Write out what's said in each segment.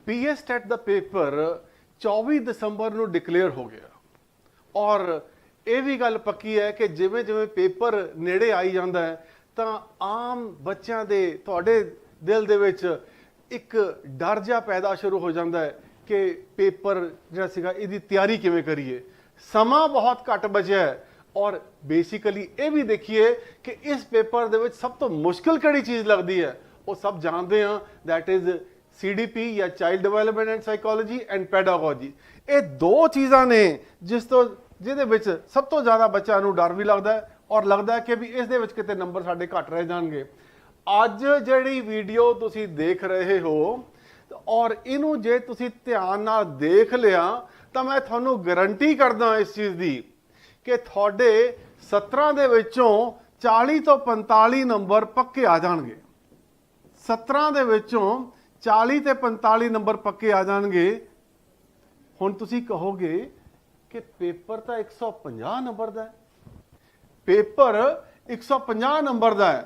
PSTET ਦਾ paper 24 ਦਸੰਬਰ ਨੂੰ declare ਹੋ ਗਿਆ ਔਰ ਇਹ ਵੀ ਗੱਲ ਪੱਕੀ ਹੈ ਕਿ ਜਿਵੇਂ ਜਿਵੇਂ ਪੇਪਰ ਨੇੜੇ ਆਈ ਜਾਂਦਾ ਹੈ ਤਾਂ ਆਮ ਬੱਚਿਆਂ ਦੇ ਤੁਹਾਡੇ ਦਿਲ ਦੇ ਵਿੱਚ ਇੱਕ ਡਰ ਜਿਹਾ ਪੈਦਾ ਸ਼ੁਰੂ ਹੋ ਜਾਂਦਾ ਹੈ ਕਿ ਪੇਪਰ ਜਿਹੜਾ ਸੀਗਾ ਇਹਦੀ ਤਿਆਰੀ ਕਿਵੇਂ ਕਰੀਏ। ਸਮਾਂ ਬਹੁਤ ਘੱਟ ਬਚਿਆ ਹੈ ਔਰ ਬੇਸਿਕਲੀ ਇਹ ਵੀ ਦੇਖੀਏ ਕਿ ਇਸ ਪੇਪਰ ਦੇ ਵਿੱਚ ਸਭ ਤੋਂ ਮੁਸ਼ਕਿਲ ਕਿਹੜੀ ਚੀਜ਼ ਲੱਗਦੀ ਹੈ। ਉਹ ਸਭ ਜਾਣਦੇ ਹਾਂ, ਦੈਟ ਇਜ਼ CDP ਜਾਂ child development and psychology and pedagogy. ਇਹ ਦੋ ਚੀਜ਼ਾਂ ਨੇ ਜਿਹਦੇ ਵਿੱਚ ਸਭ ਤੋਂ ਜ਼ਿਆਦਾ ਬੱਚਿਆਂ ਨੂੰ ਡਰ ਵੀ ਲੱਗਦਾ ਹੈ ਔਰ ਲੱਗਦਾ ਹੈ ਕਿ ਵੀ ਇਸ ਦੇ ਵਿੱਚ ਕਿਤੇ ਨੰਬਰ ਸਾਡੇ ਘੱਟ ਰਹਿ ਜਾਣਗੇ। ਅੱਜ ਜਿਹੜੀ ਵੀਡੀਓ ਤੁਸੀਂ ਦੇਖ ਰਹੇ ਹੋ ਔਰ ਇਹਨੂੰ ਜੇ ਤੁਸੀਂ ਧਿਆਨ ਨਾਲ ਦੇਖ ਲਿਆ ਤਾਂ ਮੈਂ ਤੁਹਾਨੂੰ ਗਾਰੰਟੀ ਕਰਦਾ ਇਸ ਚੀਜ਼ ਦੀ ਕਿ ਤੁਹਾਡੇ 17 ਦੇ ਵਿੱਚੋਂ 40 ਤੋਂ 45 ਨੰਬਰ ਪੱਕੇ ਆ ਜਾਣਗੇ। 17 ਦੇ ਵਿੱਚੋਂ 40 ਤੇ 45 ਨੰਬਰ ਪੱਕੇ ਆ ਜਾਣਗੇ। ਹੁਣ ਤੁਸੀਂ ਕਹੋਗੇ ਕਿ ਪੇਪਰ ਤਾਂ 150 ਨੰਬਰ ਦਾ ਹੈ, ਪੇਪਰ 150 ਨੰਬਰ ਦਾ ਹੈ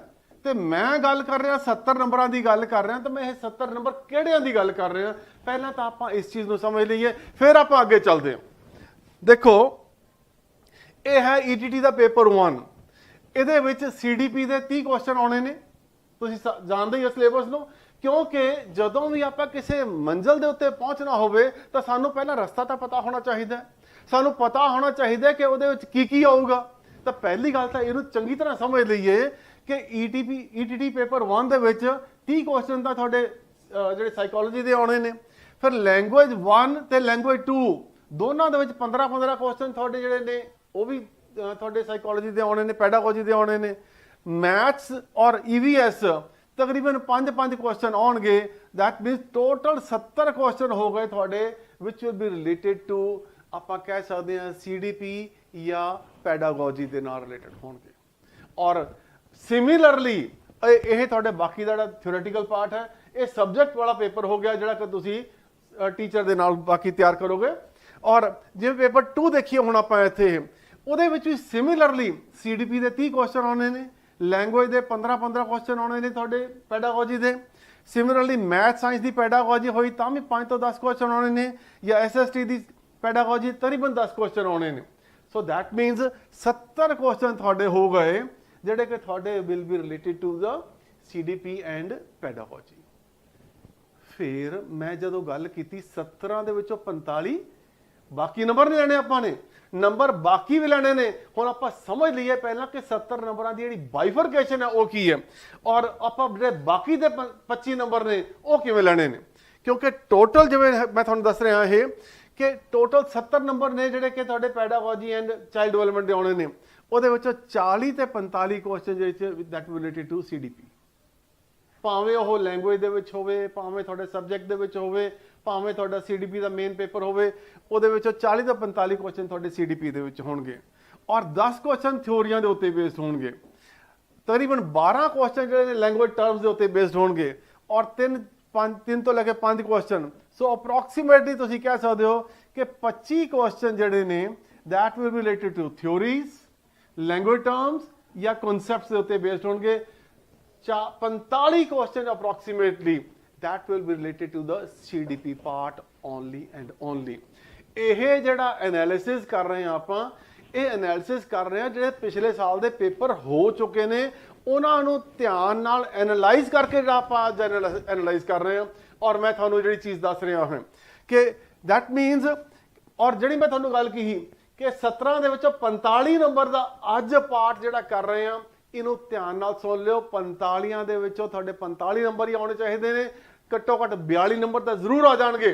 ਤੇ ਮੈਂ ਗੱਲ ਕਰ ਰਿਹਾ 70 ਨੰਬਰਾਂ ਦੀ ਗੱਲ ਕਰ ਰਿਹਾ। ਤਾਂ ਮੈਂ ਇਹ 70 ਨੰਬਰ ਕਿਹੜਿਆਂ ਦੀ ਗੱਲ ਕਰ ਰਿਹਾ, ਪਹਿਲਾਂ ਤਾਂ ਆਪਾਂ ਇਸ ਚੀਜ਼ ਨੂੰ ਸਮਝ ਲਈਏ ਫਿਰ ਆਪਾਂ ਅੱਗੇ ਚੱਲਦੇ ਹਾਂ। ਦੇਖੋ ਇਹ ਹੈ ETT ਦਾ ਪੇਪਰ 1। ਇਹਦੇ ਵਿੱਚ CDP ਦੇ 30 ਕੁਐਸਚਨ ਆਉਣੇ ਨੇ। ਤੁਸੀਂ ਜਾਣਦੇ ਹੀ ਹੋ ਸਿਲੇਬਸ ਨੂੰ, ਕਿਉਂਕਿ ਜਦੋਂ ਵੀ ਆਪਾਂ ਕਿਸੇ ਮੰਜ਼ਿਲ ਦੇ ਉੱਤੇ ਪਹੁੰਚਣਾ ਹੋਵੇ ਤਾਂ ਸਾਨੂੰ ਪਹਿਲਾਂ ਰਸਤਾ ਤਾਂ ਪਤਾ ਹੋਣਾ ਚਾਹੀਦਾ ਹੈ। ਸਾਨੂੰ ਪਤਾ ਹੋਣਾ ਚਾਹੀਦਾ ਕਿ ਉਹਦੇ ਵਿੱਚ ਕੀ ਆਊਗਾ। ਤਾਂ ਪਹਿਲੀ ਗੱਲ ਤਾਂ ਇਹਨੂੰ ਚੰਗੀ ਤਰ੍ਹਾਂ ਸਮਝ ਲਈਏ ਕਿ ETT ਪੇਪਰ 1 ਦੇ ਵਿੱਚ 30 ਕੁਐਸਚਨ ਤਾਂ ਤੁਹਾਡੇ ਜਿਹੜੇ ਸਾਈਕੋਲੋਜੀ ਦੇ ਆਉਣੇ ਨੇ। ਫਿਰ ਲੈਂਗੁਏਜ 1 ਤੇ ਲੈਂਗੁਏਜ 2 ਦੋਨਾਂ ਦੇ ਵਿੱਚ 15 ਕੁਐਸਚਨ ਤੁਹਾਡੇ ਜਿਹੜੇ ਨੇ ਉਹ ਵੀ ਤੁਹਾਡੇ ਸਾਈਕੋਲੋਜੀ ਦੇ ਆਉਣੇ ਨੇ, ਪੈਡਾਗੋਜੀ ਦੇ ਆਉਣੇ ਨੇ। ਮੈਥਸ ਔਰ EVS ਤਕਰੀਬਨ 5 ਕੁਐਸਚਨ ਆਉਣਗੇ। ਦੈਟ ਮੀਨਸ ਟੋਟਲ 70 ਕੁਐਸਚਨ ਹੋ ਗਏ ਤੁਹਾਡੇ ਵਿਚ ਵਿਲ ਬੀ ਰਿਲੇਟਡ ਟੂ, ਆਪਾਂ ਕਹਿ ਸਕਦੇ ਹਾਂ CDP ਜਾਂ ਪੈਡਾਗੋਜੀ ਦੇ ਨਾਲ ਰਿਲੇਟਡ ਹੋਣਗੇ। ਔਰ ਸਿਮਿਲਰਲੀ ਇਹ ਤੁਹਾਡੇ ਬਾਕੀ ਦਾ ਜਿਹੜਾ ਥਿਓਰੇਟੀਕਲ ਪਾਰਟ ਹੈ ਇਹ ਸਬਜੈਕਟ ਵਾਲਾ ਪੇਪਰ ਹੋ ਗਿਆ ਜਿਹੜਾ ਕਿ ਤੁਸੀਂ ਟੀਚਰ ਦੇ ਨਾਲ ਬਾਕੀ ਤਿਆਰ ਕਰੋਗੇ। ਔਰ ਜਿਵੇਂ ਪੇਪਰ 2 ਦੇਖੀਏ ਹੁਣ ਆਪਾਂ ਇੱਥੇ, ਉਹਦੇ ਵਿੱਚ ਵੀ ਸਿਮਿਲਰਲੀ CDP ਦੇ 30 ਕੁਐਸਚਨ ਆਉਣੇ ਨੇ, ਲੈਂਗੁਏਜ ਦੇ 15 ਕੁਐਸਚਨ ਆਉਣੇ ਨੇ ਤੁਹਾਡੇ ਪੈਡਾਗੋਜੀ ਦੇ। ਸਿਮਿਲਰਲੀ ਮੈਥ ਸਾਇੰਸ ਦੀ ਪੈਡਾਗੋਜੀ ਹੋਈ ਤਾਂ ਵੀ 5 ਤੋਂ 10 ਕੁਐਸਚਨ ਆਉਣੇ ਨੇ, ਜਾਂ SST ਦੀ ਪੈਡਾਗੋਜੀ ਤਕਰੀਬਨ 10 ਕੁਐਸਚਨ ਆਉਣੇ ਨੇ। ਸੋ ਦੈਟ ਮੀਨਸ 70 ਕੁਐਸਚਨ ਤੁਹਾਡੇ ਹੋ ਗਏ ਜਿਹੜੇ ਕਿ ਤੁਹਾਡੇ will be related to the CDP and pedagogy. ਫਿਰ ਮੈਂ ਜਦੋਂ ਗੱਲ ਕੀਤੀ 17 ਦੇ ਵਿੱਚੋਂ 45 ਬਾਕੀ ਨੰਬਰ ਨਹੀਂ ਲੈਣੇ, ਆਪਾਂ ਨੇ ਨੰਬਰ ਬਾਕੀ ਵੀ ਲੈਣੇ ਨੇ। ਹੁਣ ਆਪਾਂ ਸਮਝ ਲਈਏ ਪਹਿਲਾਂ ਕਿ 70 ਨੰਬਰਾਂ ਦੀ ਜਿਹੜੀ ਬਾਈਫਰਕੇਸ਼ਨ ਹੈ ਉਹ ਕੀ ਹੈ ਔਰ ਆਪਾਂ ਜਿਹੜੇ ਬਾਕੀ ਦੇ 25 ਨੰਬਰ ਨੇ ਉਹ ਕਿਵੇਂ ਲੈਣੇ ਨੇ। ਕਿਉਂਕਿ ਟੋਟਲ ਜਿਵੇਂ ਮੈਂ ਤੁਹਾਨੂੰ ਦੱਸ ਰਿਹਾ ਇਹ ਕਿ ਟੋਟਲ 70 ਨੰਬਰ ਨੇ ਜਿਹੜੇ ਕਿ ਤੁਹਾਡੇ ਪੈਡਾਗੋਜੀ ਐਂਡ ਚਾਈਲਡ ਡਿਵੈਲਪਮੈਂਟ ਦੇ ਆਉਣੇ ਨੇ। ਉਹਦੇ ਵਿੱਚੋਂ 40 ਤੇ 45 ਕੁਐਸਚਨ ਜਿਹੜੇ ਦੈਟ ਰਿਲੇਟਡ ਟੂ CDP, ਭਾਵੇਂ ਉਹ ਲੈਂਗੁਏਜ ਦੇ ਵਿੱਚ ਹੋਵੇ, ਭਾਵੇਂ ਤੁਹਾਡੇ ਸਬਜੈਕਟ ਦੇ ਵਿੱਚ ਹੋਵੇ, ਭਾਵੇਂ ਤੁਹਾਡਾ CDP ਦਾ ਮੇਨ ਪੇਪਰ ਹੋਵੇ, ਉਹਦੇ ਵਿੱਚੋਂ 40 ਤੋਂ 45 ਕੁਐਸਚਨ ਤੁਹਾਡੇ CDP ਦੇ ਵਿੱਚ ਹੋਣਗੇ ਔਰ 10 ਕੁਐਸਚਨ ਥਿਊਰੀਆਂ ਦੇ ਉੱਤੇ ਬੇਸਡ ਹੋਣਗੇ। ਤਕਰੀਬਨ 12 ਕੁਐਸਚਨ ਜਿਹੜੇ ਨੇ ਲੈਂਗੁਏਜ ਟਰਮਸ ਦੇ ਉੱਤੇ ਬੇਸਡ ਹੋਣਗੇ ਔਰ 3 ਤੋਂ ਲੈ ਕੇ 5 ਕੁਐਸਚਨ। ਸੋ ਅਪਰੋਕਸੀਮੇਟਲੀ ਤੁਸੀਂ ਕਹਿ ਸਕਦੇ ਹੋ ਕਿ 25 ਕੁਐਸਚਨ ਜਿਹੜੇ ਨੇ that will be related to theories, language terms ਜਾਂ ਕਨਸੈਪਟਸ ਦੇ ਉੱਤੇ ਬੇਸਡ ਹੋਣਗੇ। 45 question approximately that will be related to the CDP part only and only। ਇਹ ਜਿਹੜਾ ਐਨਾਲਿਸਿਸ ਕਰ ਰਹੇ ਹਾਂ ਆਪਾਂ, ਇਹ ਐਨਾਲਿਸਿਸ ਕਰ ਰਹੇ ਹਾਂ ਜਿਹੜੇ ਪਿਛਲੇ ਸਾਲ ਦੇ ਪੇਪਰ ਹੋ ਚੁੱਕੇ ਨੇ ਉਹਨਾਂ ਨੂੰ ਧਿਆਨ ਨਾਲ ਐਨਾਲਾਈਜ਼ ਕਰਕੇ ਜਿਹੜਾ ਆਪਾਂ ਅੱਜ ਐਨਾਲਾਈਜ਼ ਕਰ ਰਹੇ ਹਾਂ। ਔਰ ਮੈਂ ਤੁਹਾਨੂੰ ਜਿਹੜੀ ਚੀਜ਼ ਦੱਸ ਰਿਹਾ ਹਾਂ ਕਿ ਦੈਟ ਮੀਨਸ, ਔਰ ਜਿਹੜੀ ਮੈਂ ਤੁਹਾਨੂੰ ਗੱਲ ਕਹੀ ਕਿ 17 ਦੇ ਵਿੱਚੋਂ 45 ਨੰਬਰ ਦਾ ਅੱਜ ਪਾਰਟ ਜਿਹੜਾ ਕਰ ਰਹੇ ਹਾਂ, ਇਹਨੂੰ ਧਿਆਨ ਨਾਲ ਸੁਣ ਲਿਓ। 45 ਦੇ ਵਿੱਚੋਂ ਤੁਹਾਡੇ 45 ਨੰਬਰ ਹੀ ਆਉਣੇ ਚਾਹੀਦੇ ਨੇ। ਘੱਟੋ ਘੱਟ 42 ਨੰਬਰ ਤਾਂ ਜ਼ਰੂਰ ਆ ਜਾਣਗੇ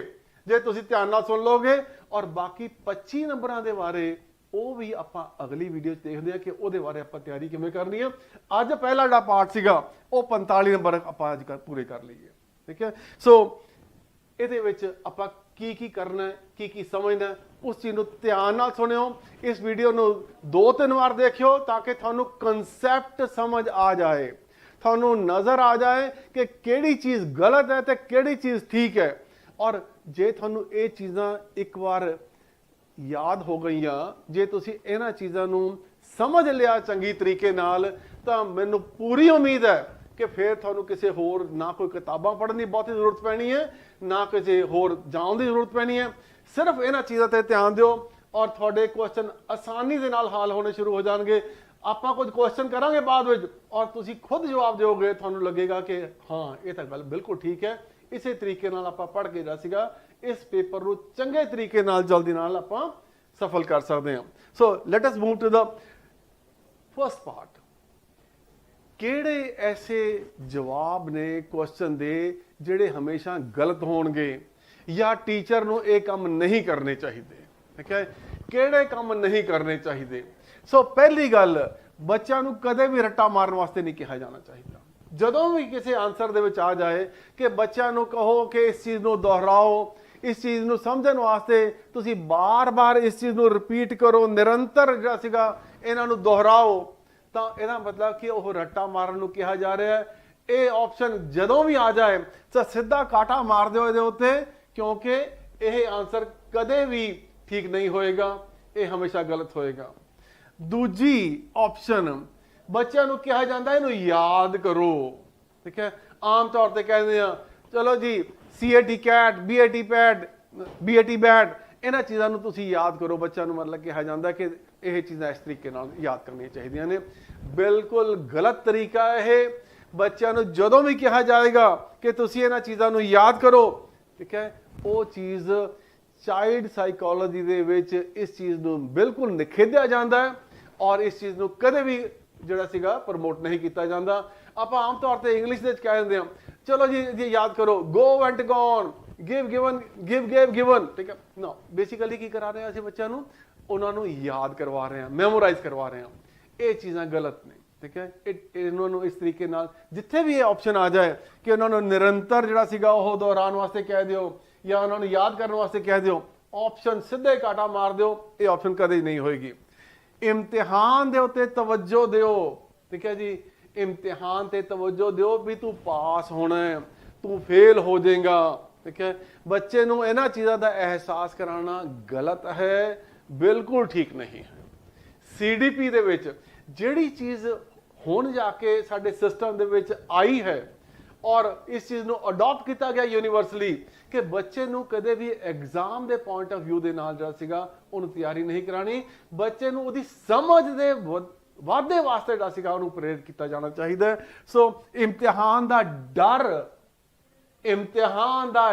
ਜੇ ਤੁਸੀਂ ਧਿਆਨ ਨਾਲ ਸੁਣ ਲਓਗੇ। ਔਰ ਬਾਕੀ 25 ਨੰਬਰਾਂ ਦੇ ਬਾਰੇ ਉਹ ਵੀ ਆਪਾਂ ਅਗਲੀ ਵੀਡੀਓ 'ਚ ਦੇਖਦੇ ਹਾਂ ਕਿ ਉਹਦੇ ਬਾਰੇ ਆਪਾਂ ਤਿਆਰੀ ਕਿਵੇਂ ਕਰਨੀ ਹੈ। ਅੱਜ ਪਹਿਲਾ ਜਿਹੜਾ ਪਾਰਟ ਸੀਗਾ ਉਹ 45 ਨੰਬਰ ਆਪਾਂ ਅੱਜ ਪੂਰੇ ਕਰ ਲਈਏ, ਠੀਕ ਹੈ। ਸੋ ਇਹਦੇ ਵਿੱਚ ਆਪਾਂ ਕੀ ਕਰਨਾ, ਕੀ ਸਮਝਣਾ, ਉਸ ਚੀਜ਼ ਨੂੰ ਧਿਆਨ ਨਾਲ ਸੁਣਿਓ। ਇਸ ਵੀਡੀਓ ਨੂੰ 2-3 ਵਾਰ ਦੇਖਿਓ ਤਾਂ ਕਿ ਤੁਹਾਨੂੰ ਕਨਸੈਪਟ ਸਮਝ ਆ ਜਾਏ, ਤੁਹਾਨੂੰ ਨਜ਼ਰ ਆ ਜਾਏ ਕਿ ਕਿਹੜੀ ਚੀਜ਼ ਗਲਤ ਹੈ ਤੇ ਕਿਹੜੀ ਚੀਜ਼ ਠੀਕ ਹੈ। ਔਰ ਜੇ ਤੁਹਾਨੂੰ ਇਹ ਚੀਜ਼ਾਂ ਇੱਕ ਵਾਰ ਯਾਦ ਹੋ ਗਈਆਂ, ਜੇ ਤੁਸੀਂ ਇਹਨਾਂ ਚੀਜ਼ਾਂ ਨੂੰ ਸਮਝ ਲਿਆ ਚੰਗੀ ਤਰੀਕੇ ਨਾਲ, ਤਾਂ ਮੈਨੂੰ ਪੂਰੀ ਉਮੀਦ ਹੈ ਕਿ ਫਿਰ ਤੁਹਾਨੂੰ ਕਿਸੇ ਹੋਰ ਨਾ ਕੋਈ ਕਿਤਾਬਾਂ ਪੜ੍ਹਨ ਦੀ ਬਹੁਤੀ ਜ਼ਰੂਰਤ ਪੈਣੀ ਹੈ, ਨਾ ਕਿਸੇ ਹੋਰ ਜਾਣ ਦੀ ਜ਼ਰੂਰਤ ਪੈਣੀ ਹੈ। ਸਿਰਫ ਇਹਨਾਂ ਚੀਜ਼ਾਂ ਤੇ ਧਿਆਨ ਦਿਓ ਔਰ ਤੁਹਾਡੇ ਕੁਐਸਚਨ ਆਸਾਨੀ ਦੇ ਨਾਲ ਹੱਲ ਹੋਣੇ ਸ਼ੁਰੂ ਹੋ ਜਾਣਗੇ। ਆਪਾਂ ਕੁਝ ਕੁਐਸਚਨ ਕਰਾਂਗੇ ਬਾਅਦ ਵਿੱਚ ਔਰ ਤੁਸੀਂ ਖੁਦ ਜਵਾਬ ਦਿਓਗੇ, ਤੁਹਾਨੂੰ ਲੱਗੇਗਾ ਕਿ ਹਾਂ ਇਹ ਤਾਂ ਗੱਲ ਬਿਲਕੁਲ ਠੀਕ ਹੈ। ਇਸੇ ਤਰੀਕੇ ਨਾਲ ਆਪਾਂ ਪੜ੍ਹ ਕੇ ਜਿਹੜਾ ਸੀਗਾ ਇਸ ਪੇਪਰ ਨੂੰ ਚੰਗੇ ਤਰੀਕੇ ਨਾਲ ਜਲਦੀ ਨਾਲ ਆਪਾਂ ਸਫਲ ਕਰ ਸਕਦੇ ਹਾਂ। So let us move to the first part. ਕਿਹੜੇ ਐਸੇ ਜਵਾਬ ਨੇ ਕੁਐਸਚਨ ਦੇ ਜਿਹੜੇ ਹਮੇਸ਼ਾ ਗਲਤ ਹੋਣਗੇ ਜਾਂ ਟੀਚਰ ਨੂੰ ਇਹ ਕੰਮ ਨਹੀਂ ਕਰਨੇ ਚਾਹੀਦੇ? ਠੀਕ ਹੈ, ਕਿਹੜੇ ਕੰਮ ਨਹੀਂ ਕਰਨੇ ਚਾਹੀਦੇ? ਸੋ ਪਹਿਲੀ ਗੱਲ, ਬੱਚਿਆਂ ਨੂੰ ਕਦੇ ਵੀ ਰੱਟਾ ਮਾਰਨ ਵਾਸਤੇ ਨਹੀਂ ਕਿਹਾ ਜਾਣਾ ਚਾਹੀਦਾ। ਜਦੋਂ ਵੀ ਕਿਸੇ ਆਨਸਰ ਦੇ ਵਿੱਚ ਆ ਜਾਏ ਕਿ ਬੱਚਿਆਂ ਨੂੰ ਕਹੋ ਕਿ ਇਸ ਚੀਜ਼ ਨੂੰ ਦੁਹਰਾਓ, ਇਸ ਚੀਜ਼ ਨੂੰ ਸਮਝਣ ਵਾਸਤੇ ਤੁਸੀਂ ਬਾਰ-ਬਾਰ ਇਸ ਚੀਜ਼ ਨੂੰ ਰਿਪੀਟ ਕਰੋ, ਨਿਰੰਤਰ ਜਿਹੜਾ ਸੀਗਾ ਇਹਨਾਂ ਨੂੰ ਦੁਹਰਾਓ, ਤਾਂ ਇਹਦਾ ਮਤਲਬ ਕਿ ਉਹ ਰੱਟਾ ਮਾਰਨ ਨੂੰ ਕਿਹਾ ਜਾ ਰਿਹਾ ਹੈ। ਇਹ ਆਪਸ਼ਨ ਜਦੋਂ ਵੀ ਆ ਜਾਏ ਤਾਂ ਸਿੱਧਾ ਕਾਟਾ ਮਾਰ ਦਿਓ ਇਹਦੇ ਉੱਤੇ, ਕਿਉਂਕਿ ਇਹ ਆਨਸਰ ਕਦੇ ਵੀ ਠੀਕ ਨਹੀਂ ਹੋਏਗਾ, ਇਹ ਹਮੇਸ਼ਾ ਗਲਤ ਹੋਏਗਾ। ਦੂਜੀ ਆਪਸ਼ਨ, ਬੱਚਿਆਂ ਨੂੰ ਕਿਹਾ ਜਾਂਦਾ ਇਹਨੂੰ ਯਾਦ ਕਰੋ। ਠੀਕ ਹੈ, ਆਮ ਤੌਰ ਤੇ ਕਹਿੰਦੇ ਆ ਚਲੋ ਜੀ CAT CAT BAT BAT ਇਹਨਾਂ ਚੀਜ਼ਾਂ ਨੂੰ ਤੁਸੀਂ ਯਾਦ ਕਰੋ। ਬੱਚਿਆਂ ਨੂੰ ਮਤਲਬ ਕਿਹਾ ਜਾਂਦਾ ਕਿ ਇਹ ਚੀਜ਼ਾਂ ਇਸ ਤਰੀਕੇ ਨਾਲ ਯਾਦ ਕਰਨੀਆਂ ਚਾਹੀਦੀਆਂ ਨੇ। ਬਿਲਕੁਲ ਗਲਤ ਤਰੀਕਾ ਇਹ। ਬੱਚਿਆਂ ਨੂੰ ਜਦੋਂ ਵੀ ਕਿਹਾ ਜਾਏਗਾ ਕਿ ਤੁਸੀਂ ਇਹਨਾਂ ਚੀਜ਼ਾਂ ਨੂੰ ਯਾਦ ਕਰੋ, ਠੀਕ ਹੈ, ਉਹ ਚੀਜ਼ ਚਾਈਲਡ ਸਾਈਕੋਲੋਜੀ ਦੇ ਵਿੱਚ ਇਸ ਚੀਜ਼ ਨੂੰ ਬਿਲਕੁਲ ਨਿਖੇਧਿਆ ਜਾਂਦਾ ਹੈ ਔਰ ਇਸ ਚੀਜ਼ ਨੂੰ ਕਦੇ ਵੀ ਜਿਹੜਾ ਸੀਗਾ ਪ੍ਰਮੋਟ ਨਹੀਂ ਕੀਤਾ ਜਾਂਦਾ। ਆਪਾਂ ਆਮ ਤੌਰ ਤੇ ਇੰਗਲਿਸ਼ ਦੇ ਵਿੱਚ ਕਹਿ ਦਿੰਦੇ ਹਾਂ ਚਲੋ ਜੀ ਯਾਦ ਕਰੋ, go went gone, give given, give gave given. ਠੀਕ ਹੈ, ਨਾ, ਬੇਸਿਕਲੀ ਕੀ ਕਰਾ ਰਹੇ ਹਾਂ ਅਸੀਂ ਬੱਚਿਆਂ ਨੂੰ? ਉਹਨਾਂ ਨੂੰ ਯਾਦ ਕਰਵਾ ਰਹੇ ਹਾਂ, ਮੈਮੋਰਾਈਜ਼ ਕਰਵਾ ਰਹੇ ਹਾਂ। ਇਹ ਚੀਜ਼ਾਂ ਗਲਤ ਨੇ। ਠੀਕ ਹੈ, ਇਹਨਾਂ ਨੂੰ ਇਸ ਤਰੀਕੇ ਨਾਲ ਜਿੱਥੇ ਵੀ ਇਹ ਆਪਸ਼ਨ ਆ ਜਾਏ ਕਿ ਉਹਨਾਂ ਨੂੰ ਨਿਰੰਤਰ ਜਿਹੜਾ ਸੀਗਾ ਉਹ ਦੁਹਰਾਉਣ ਵਾਸਤੇ ਕਹਿ ਦਿਓ ਜਾਂ ਉਹਨਾਂ ਨੂੰ ਯਾਦ ਕਰਨ ਵਾਸਤੇ ਕਹਿ ਦਿਓ, ਆਪਸ਼ਨ ਸਿੱਧੇ ਕਾਟਾ ਮਾਰ ਦਿਓ। ਇਹ ਆਪਸ਼ਨ ਕਦੇ ਨਹੀਂ ਹੋਏਗੀ। ਇਮਤਿਹਾਨ ਦੇ ਉੱਤੇ ਤਵੱਜੋ ਦਿਓ। ਠੀਕ ਹੈ ਜੀ, ਇਮਤਿਹਾਨ ਤੇ ਤਵੱਜੋ ਦਿਓ ਵੀ ਤੂੰ ਪਾਸ ਹੋਣਾ ਹੈ, ਤੂੰ ਫੇਲ ਹੋ ਜਾਏਗਾ। ਠੀਕ ਹੈ, ਬੱਚੇ ਨੂੰ ਇਹਨਾਂ ਚੀਜ਼ਾਂ ਦਾ ਅਹਿਸਾਸ ਕਰਾਉਣਾ ਗਲਤ ਹੈ, ਬਿਲਕੁਲ ਠੀਕ ਨਹੀਂ ਹੈ। CDP ਦੇ ਵਿੱਚ ਜਿਹੜੀ ਚੀਜ਼ ਹੁਣ ਜਾ ਕੇ ਸਾਡੇ ਸਿਸਟਮ ਦੇ ਵਿੱਚ ਆਈ ਹੈ ਔਰ ਇਸ ਚੀਜ਼ ਨੂੰ ਅਡਾਪਟ ਕੀਤਾ ਗਿਆ ਯੂਨੀਵਰਸਲੀ ਕਿ ਬੱਚੇ ਨੂੰ ਕਦੇ ਵੀ ਐਗਜ਼ਾਮ ਦੇ ਪੁਆਇੰਟ ਆਫ ਵਿਊ ਦੇ ਨਾਲ ਜਿਹੜਾ ਸੀਗਾ ਉਹਨੂੰ ਤਿਆਰੀ ਨਹੀਂ ਕਰਾਣੀ। ਬੱਚੇ ਨੂੰ ਉਹਦੀ ਸਮਝ ਦੇ ਵਾਧੇ ਵਾਸਤੇ ਜਿਹੜਾ ਸੀਗਾ ਉਹਨੂੰ ਪ੍ਰੇਰਿਤ ਕੀਤਾ ਜਾਣਾ ਚਾਹੀਦਾ। ਸੋ ਇਮਤਿਹਾਨ ਦਾ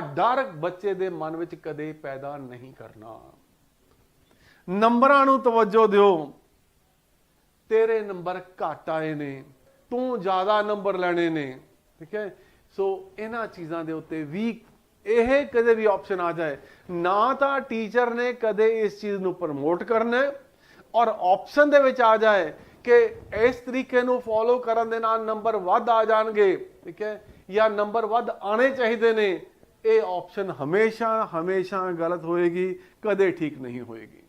ਡਰ ਬੱਚੇ ਦੇ ਮਨ ਵਿੱਚ ਕਦੇ ਪੈਦਾ ਨਹੀਂ ਕਰਨਾ। ਨੰਬਰਾਂ ਨੂੰ ਤਵੱਜੋ ਦਿਓ। ਤੇਰੇ ਨੰਬਰ ਘੱਟ ਆਏ ਨੇ, ਤੂੰ ਜ਼ਿਆਦਾ ਨੰਬਰ ਲੈਣੇ ਨੇ। ਠੀਕ ਹੈ, ਸੋ ਇਹਨਾਂ ਚੀਜ਼ਾਂ ਦੇ ਉੱਤੇ ਵੀ ਇਹ ਕਦੇ ਵੀ ਆਪਸ਼ਨ ਆ ਜਾਏ ਨਾ ਤਾਂ ਟੀਚਰ ਨੇ ਕਦੇ ਇਸ ਚੀਜ਼ ਨੂੰ ਪ੍ਰਮੋਟ ਕਰਨਾ ਔਰ ਆਪਸ਼ਨ ਦੇ ਵਿੱਚ ਆ ਜਾਏ ਕਿ ਇਸ ਤਰੀਕੇ ਨੂੰ ਫੋਲੋ ਕਰਨ ਦੇ ਨਾਲ ਨੰਬਰ ਵੱਧ ਆ ਜਾਣਗੇ। ਠੀਕ ਹੈ, ਜਾਂ ਨੰਬਰ ਵੱਧ ਆਣੇ ਚਾਹੀਦੇ ਨੇ। ਇਹ ਆਪਸ਼ਨ ਹਮੇਸ਼ਾ ਗਲਤ ਹੋਏਗੀ, ਕਦੇ ਠੀਕ ਨਹੀਂ ਹੋਏਗੀ।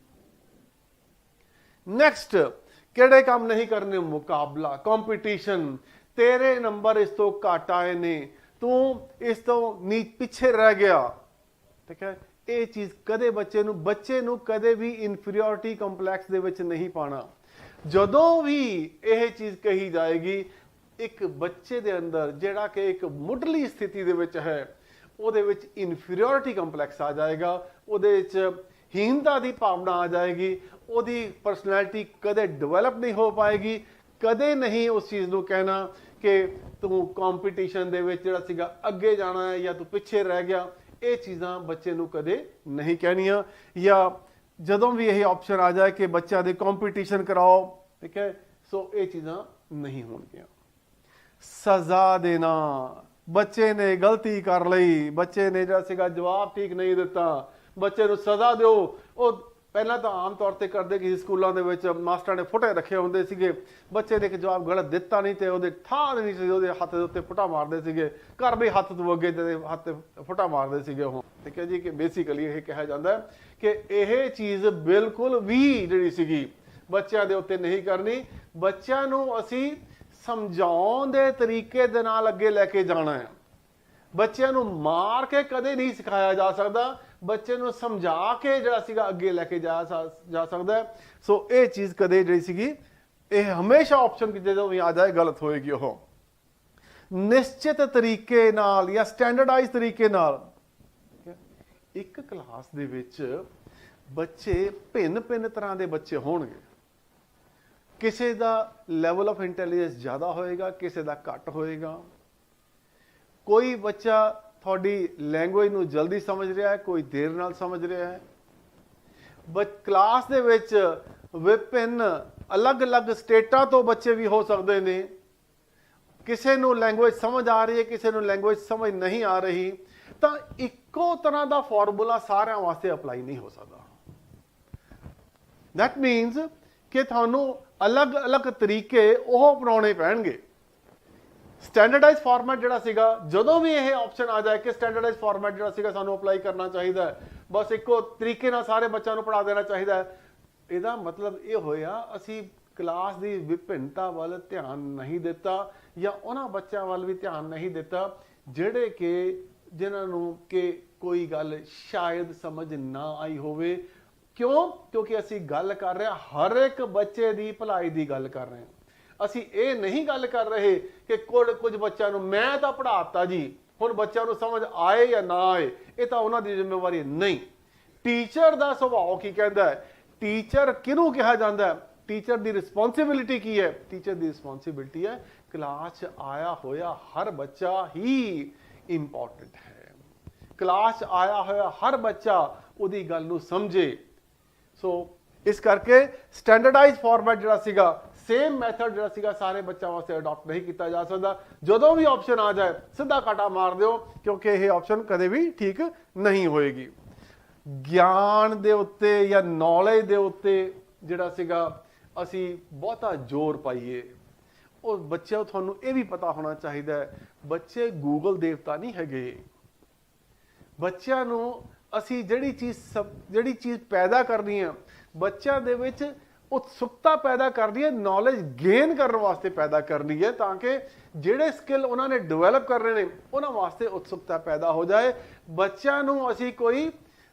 ਨੈਕਸਟ, ਕਿਹੜੇ ਕੰਮ ਨਹੀਂ ਕਰਨੇ? ਮੁਕਾਬਲਾ, ਕੰਪੀਟੀਸ਼ਨ। ਤੇਰੇ ਨੰਬਰ ਇਸ ਤੋਂ ਘੱਟ ਆਏ ਨੇ, ਤੂੰ ਇਸ ਤੋਂ ਪਿੱਛੇ ਰਹਿ ਗਿਆ। ਠੀਕ ਹੈ, ਇਹ ਚੀਜ਼ ਕਦੇ ਬੱਚੇ ਨੂੰ ਕਦੇ ਵੀ ਇਨਫੀਰੀਅਰਿਟੀ ਕੰਪਲੈਕਸ ਦੇ ਵਿੱਚ ਨਹੀਂ ਪਾਣਾ। ਜਦੋਂ ਵੀ ਇਹ ਚੀਜ਼ ਕਹੀ ਜਾਏਗੀ, ਇੱਕ ਬੱਚੇ ਦੇ ਅੰਦਰ ਜਿਹੜਾ ਕਿ ਇੱਕ ਮੁੱਢਲੀ ਸਥਿਤੀ ਦੇ ਵਿੱਚ ਹੈ ਉਹਦੇ ਵਿੱਚ ਇਨਫੀਰੀਅਰਿਟੀ ਕੰਪਲੈਕਸ ਆ ਜਾਏਗਾ, ਉਹਦੇ ਵਿੱਚ ਹੀਨਤਾ ਦੀ ਭਾਵਨਾ ਆ ਜਾਏਗੀ, ਉਹਦੀ ਪਰਸਨੈਲਿਟੀ ਕਦੇ ਡਿਵੈਲਪ ਨਹੀਂ ਹੋ ਪਾਏਗੀ। ਕਦੇ ਨਹੀਂ ਉਸ ਚੀਜ਼ ਨੂੰ ਕਹਿਣਾ ਕਿ ਤੂੰ ਕੰਪੀਟੀਸ਼ਨ ਦੇ ਵਿੱਚ ਜਿਹੜਾ ਸੀਗਾ ਅੱਗੇ ਜਾਣਾ ਹੈ ਜਾਂ ਤੂੰ ਪਿੱਛੇ ਰਹਿ ਗਿਆ। ਇਹ ਚੀਜ਼ਾਂ ਬੱਚੇ ਨੂੰ ਕਦੇ ਨਹੀਂ ਕਹਿਣੀਆਂ। ਜਾਂ ਜਦੋਂ ਵੀ ਇਹ ਆਪਸ਼ਨ ਆ ਜਾਏ ਕਿ ਬੱਚਿਆਂ ਦੇ ਕੰਪੀਟੀਸ਼ਨ ਕਰਾਓ, ਠੀਕ ਹੈ, ਸੋ ਇਹ ਚੀਜ਼ਾਂ ਨਹੀਂ ਹੋਣਗੀਆਂ। ਸਜ਼ਾ ਦੇਣਾ, ਬੱਚੇ ਨੇ ਗਲਤੀ ਕਰ ਲਈ, ਬੱਚੇ ਨੇ ਜਿਹੜਾ ਸੀਗਾ ਜਵਾਬ ਠੀਕ ਨਹੀਂ ਦਿੱਤਾ, ਬੱਚੇ ਨੂੰ ਸਜ਼ਾ ਦਿਓ। ਉਹ ਪਹਿਲਾਂ ਤਾਂ ਆਮ ਤੌਰ ਤੇ ਕਰਦੇ ਕਿ ਸਕੂਲਾਂ ਦੇ ਵਿੱਚ ਮਾਸਟਰਾਂ ਨੇ ਫੁੱਟੇ ਰੱਖੇ ਹੁੰਦੇ ਸੀਗੇ, ਬੱਚੇ ਨੇ ਇੱਕ ਜਵਾਬ ਗਲਤ ਦਿੱਤਾ ਨਹੀਂ ਤੇ ਉਹਦੇ ਠਾਹ ਨਹੀਂ ਸੀ, ਉਹਦੇ ਹੱਥ ਦੇ ਉੱਤੇ ਫੁੱਟਾ ਮਾਰਦੇ ਸੀਗੇ, ਘਰ ਵੀ ਹੱਥ ਤੋਂ ਅੱਗੇ ਦੇ ਹੱਥ ਤੇ ਫੁੱਟਾ ਮਾਰਦੇ ਸੀਗੇ ਉਹ। ਠੀਕ ਹੈ ਜੀ, ਕਿ ਬੇਸਿਕਲੀ ਇਹ ਕਿਹਾ ਜਾਂਦਾ ਕਿ ਇਹ ਚੀਜ਼ ਬਿਲਕੁਲ ਵੀ ਜਿਹੜੀ ਸੀਗੀ ਬੱਚਿਆਂ ਦੇ ਉੱਤੇ ਨਹੀਂ ਕਰਨੀ। ਬੱਚਿਆਂ ਨੂੰ ਅਸੀਂ ਸਮਝਾਉਣ ਦੇ ਤਰੀਕੇ ਦੇ ਨਾਲ ਅੱਗੇ ਲੈ ਕੇ ਜਾਣਾ ਹੈ। ਬੱਚਿਆਂ ਨੂੰ ਮਾਰ ਕੇ ਕਦੇ ਨਹੀਂ ਸਿਖਾਇਆ ਜਾ ਸਕਦਾ, ਬੱਚੇ ਨੂੰ ਸਮਝਾ ਕੇ ਜਿਹੜਾ ਸੀਗਾ ਅੱਗੇ ਲੈ ਕੇ ਜਾ ਸਕਦਾ। ਸੋ ਇਹ ਚੀਜ਼ ਕਦੇ ਜਿਹੜੀ ਸੀਗੀ ਇਹ ਹਮੇਸ਼ਾ ਆਪਸ਼ਨ ਜਦੋਂ ਵੀ ਆ ਜਾਏ ਗਲਤ ਹੋਏਗੀ ਉਹ। ਨਿਸ਼ਚਿਤ ਤਰੀਕੇ ਨਾਲ ਜਾਂ ਸਟੈਂਡਰਡਾਈਜ਼ ਤਰੀਕੇ ਨਾਲ। ਇੱਕ ਕਲਾਸ ਦੇ ਵਿੱਚ ਬੱਚੇ ਭਿੰਨ ਤਰ੍ਹਾਂ ਦੇ ਬੱਚੇ ਹੋਣਗੇ। ਕਿਸੇ ਦਾ ਲੈਵਲ ਆਫ ਇੰਟੈਲੀਜੈਂਸ ਜ਼ਿਆਦਾ ਹੋਏਗਾ, ਕਿਸੇ ਦਾ ਘੱਟ ਹੋਏਗਾ। ਕੋਈ ਬੱਚਾ ਤੁਹਾਡੀ ਲੈਂਗੁਏਜ ਨੂੰ ਜਲਦੀ ਸਮਝ ਰਿਹਾ ਹੈ, ਕੋਈ ਦੇਰ ਨਾਲ ਸਮਝ ਰਿਹਾ ਹੈ। ਕਲਾਸ ਦੇ ਵਿੱਚ ਵਿਭਿੰਨ ਅਲੱਗ-ਅਲੱਗ ਸਟੇਟਾਂ ਤੋਂ ਬੱਚੇ ਵੀ ਹੋ ਸਕਦੇ ਨੇ। ਕਿਸੇ ਨੂੰ ਲੈਂਗੁਏਜ ਸਮਝ ਆ ਰਹੀ ਹੈ, ਕਿਸੇ ਨੂੰ ਲੈਂਗੁਏਜ ਸਮਝ ਨਹੀਂ ਆ ਰਹੀ, ਤਾਂ ਇੱਕੋ ਤਰ੍ਹਾਂ ਦਾ ਫਾਰਮੂਲਾ ਸਾਰਿਆਂ ਵਾਸਤੇ ਅਪਲਾਈ ਨਹੀਂ ਹੋ ਸਕਦਾ। ਦੈਟ ਮੀਨਸ ਕਿ ਤੁਹਾਨੂੰ ਅਲੱਗ-ਅਲੱਗ ਤਰੀਕੇ ਉਹ ਅਪਣਾਉਣੇ ਪੈਣਗੇ। ਸਟੈਂਡਰਡਾਈਜ਼ ਫਾਰਮੈਟ ਜਿਹੜਾ ਸੀਗਾ, ਜਦੋਂ ਵੀ ਇਹ ਆਪਸ਼ਨ ਆ ਜਾਏ ਕਿ ਸਟੈਂਡਰਡਾਈਜ਼ ਫਾਰਮੈਟ ਜਿਹੜਾ ਸੀਗਾ ਸਾਨੂੰ ਅਪਲਾਈ ਕਰਨਾ ਚਾਹੀਦਾ ਹੈ, ਬਸ ਇੱਕੋ ਤਰੀਕੇ ਨਾਲ ਸਾਰੇ ਬੱਚਿਆਂ ਨੂੰ ਪੜ੍ਹਾ ਦੇਣਾ ਚਾਹੀਦਾ ਹੈ, ਇਹਦਾ ਮਤਲਬ ਇਹ ਹੋਇਆ ਅਸੀਂ ਕਲਾਸ ਦੀ ਵਿਭਿੰਨਤਾ ਵੱਲ ਧਿਆਨ ਨਹੀਂ ਦਿੱਤਾ, ਜਾਂ ਉਹਨਾਂ ਬੱਚਿਆਂ ਵੱਲ ਵੀ ਧਿਆਨ ਨਹੀਂ ਦਿੱਤਾ ਜਿਹੜੇ ਕਿ ਜਿਨ੍ਹਾਂ ਨੂੰ ਕਿ ਕੋਈ ਗੱਲ ਸ਼ਾਇਦ ਸਮਝ ਨਾ ਆਈ ਹੋਵੇ। ਕਿਉਂ? ਕਿਉਂਕਿ ਅਸੀਂ ਗੱਲ ਕਰ ਰਹੇ ਹਾਂ ਹਰ ਇੱਕ ਬੱਚੇ ਦੀ ਭਲਾਈ ਦੀ ਗੱਲ ਕਰ ਰਹੇ ਹਾਂ। ਅਸੀਂ ਇਹ ਨਹੀਂ ਗੱਲ ਕਰ ਰਹੇ ਕਿ ਕੁਝ ਬੱਚਿਆਂ ਨੂੰ ਮੈਂ ਤਾਂ ਪੜ੍ਹਾਤਾ ਜੀ, ਹੁਣ ਬੱਚਿਆਂ ਨੂੰ ਸਮਝ ਆਏ ਜਾਂ ਨਾ ਆਏ ਇਹ ਤਾਂ ਉਹਨਾਂ ਦੀ ਜ਼ਿੰਮੇਵਾਰੀ ਨਹੀਂ। ਟੀਚਰ ਦਾ ਸੁਭਾਅ ਕੀ ਕਹਿੰਦਾ ਹੈ? ਟੀਚਰ ਕਿਹਨੂੰ ਕਿਹਾ ਜਾਂਦਾ ਹੈ? ਟੀਚਰ ਦੀ ਰਿਸਪੌਂਸਿਬਿਲਿਟੀ ਕੀ ਹੈ? ਟੀਚਰ ਦੀ ਰਿਸਪੌਂਸਿਬਿਲਿਟੀ ਹੈ ਕਲਾਸ 'ਚ ਆਇਆ ਹੋਇਆ ਹਰ ਬੱਚਾ ਹੀ ਇੰਪੋਰਟੈਂਟ ਹੈ। ਕਲਾਸ 'ਚ ਆਇਆ ਹੋਇਆ ਹਰ ਬੱਚਾ ਉਹਦੀ ਗੱਲ ਨੂੰ ਸਮਝੇ। ਸੋ ਇਸ ਕਰਕੇ ਸਟੈਂਡਰਡਾਈਜ਼ ਫਾਰਮੈਟ ਜਿਹੜਾ ਸੀਗਾ, ਸੇਮ ਮੈਥਡ ਜਿਹੜਾ ਸੀਗਾ ਸਾਰੇ ਬੱਚਿਆਂ ਵਾਸਤੇ ਅਡਾਪਟ ਨਹੀਂ ਕੀਤਾ ਜਾ ਸਕਦਾ। ਜਦੋਂ ਵੀ ਆਪਸ਼ਨ ਆ ਜਾਏ ਸਿੱਧਾ ਕਾਟਾ ਮਾਰ ਦਿਓ, ਕਿਉਂਕਿ ਇਹ ਆਪਸ਼ਨ ਕਦੇ ਵੀ ਠੀਕ ਨਹੀਂ ਹੋਏਗੀ। ਗਿਆਨ ਦੇ ਉੱਤੇ ਜਾਂ ਨੌਲੇਜ ਦੇ ਉੱਤੇ ਜਿਹੜਾ ਸੀਗਾ ਅਸੀਂ ਬਹੁਤਾ ਜ਼ੋਰ ਪਾਈਏ। ਉਹ ਬੱਚਿਆਂ ਨੂੰ ਤੁਹਾਨੂੰ ਇਹ ਵੀ ਪਤਾ ਹੋਣਾ ਚਾਹੀਦਾ ਹੈ, ਬੱਚੇ ਗੂਗਲ ਦੇਵਤਾ ਨਹੀਂ ਹੈਗੇ। ਬੱਚਿਆਂ ਨੂੰ ਅਸੀਂ ਜਿਹੜੀ ਚੀਜ਼ ਪੈਦਾ ਕਰਨੀ ਹੈ, ਬੱਚਿਆਂ ਦੇ ਵਿੱਚ ਉਤਸੁਕਤਾ ਪੈਦਾ ਕਰਨੀ ਹੈ, ਨੌਲੇਜ ਗੇਨ ਕਰਨ ਵਾਸਤੇ ਪੈਦਾ ਕਰਨੀ ਹੈ, ਤਾਂ ਕਿ ਜਿਹੜੇ ਸਕਿੱਲ ਉਹਨਾਂ ਨੇ ਡਿਵੈਲਪ ਕਰਨੇ ਨੇ ਉਹਨਾਂ ਵਾਸਤੇ ਉਤਸੁਕਤਾ ਪੈਦਾ ਹੋ ਜਾਏ। ਬੱਚਿਆਂ ਨੂੰ ਅਸੀਂ ਕੋਈ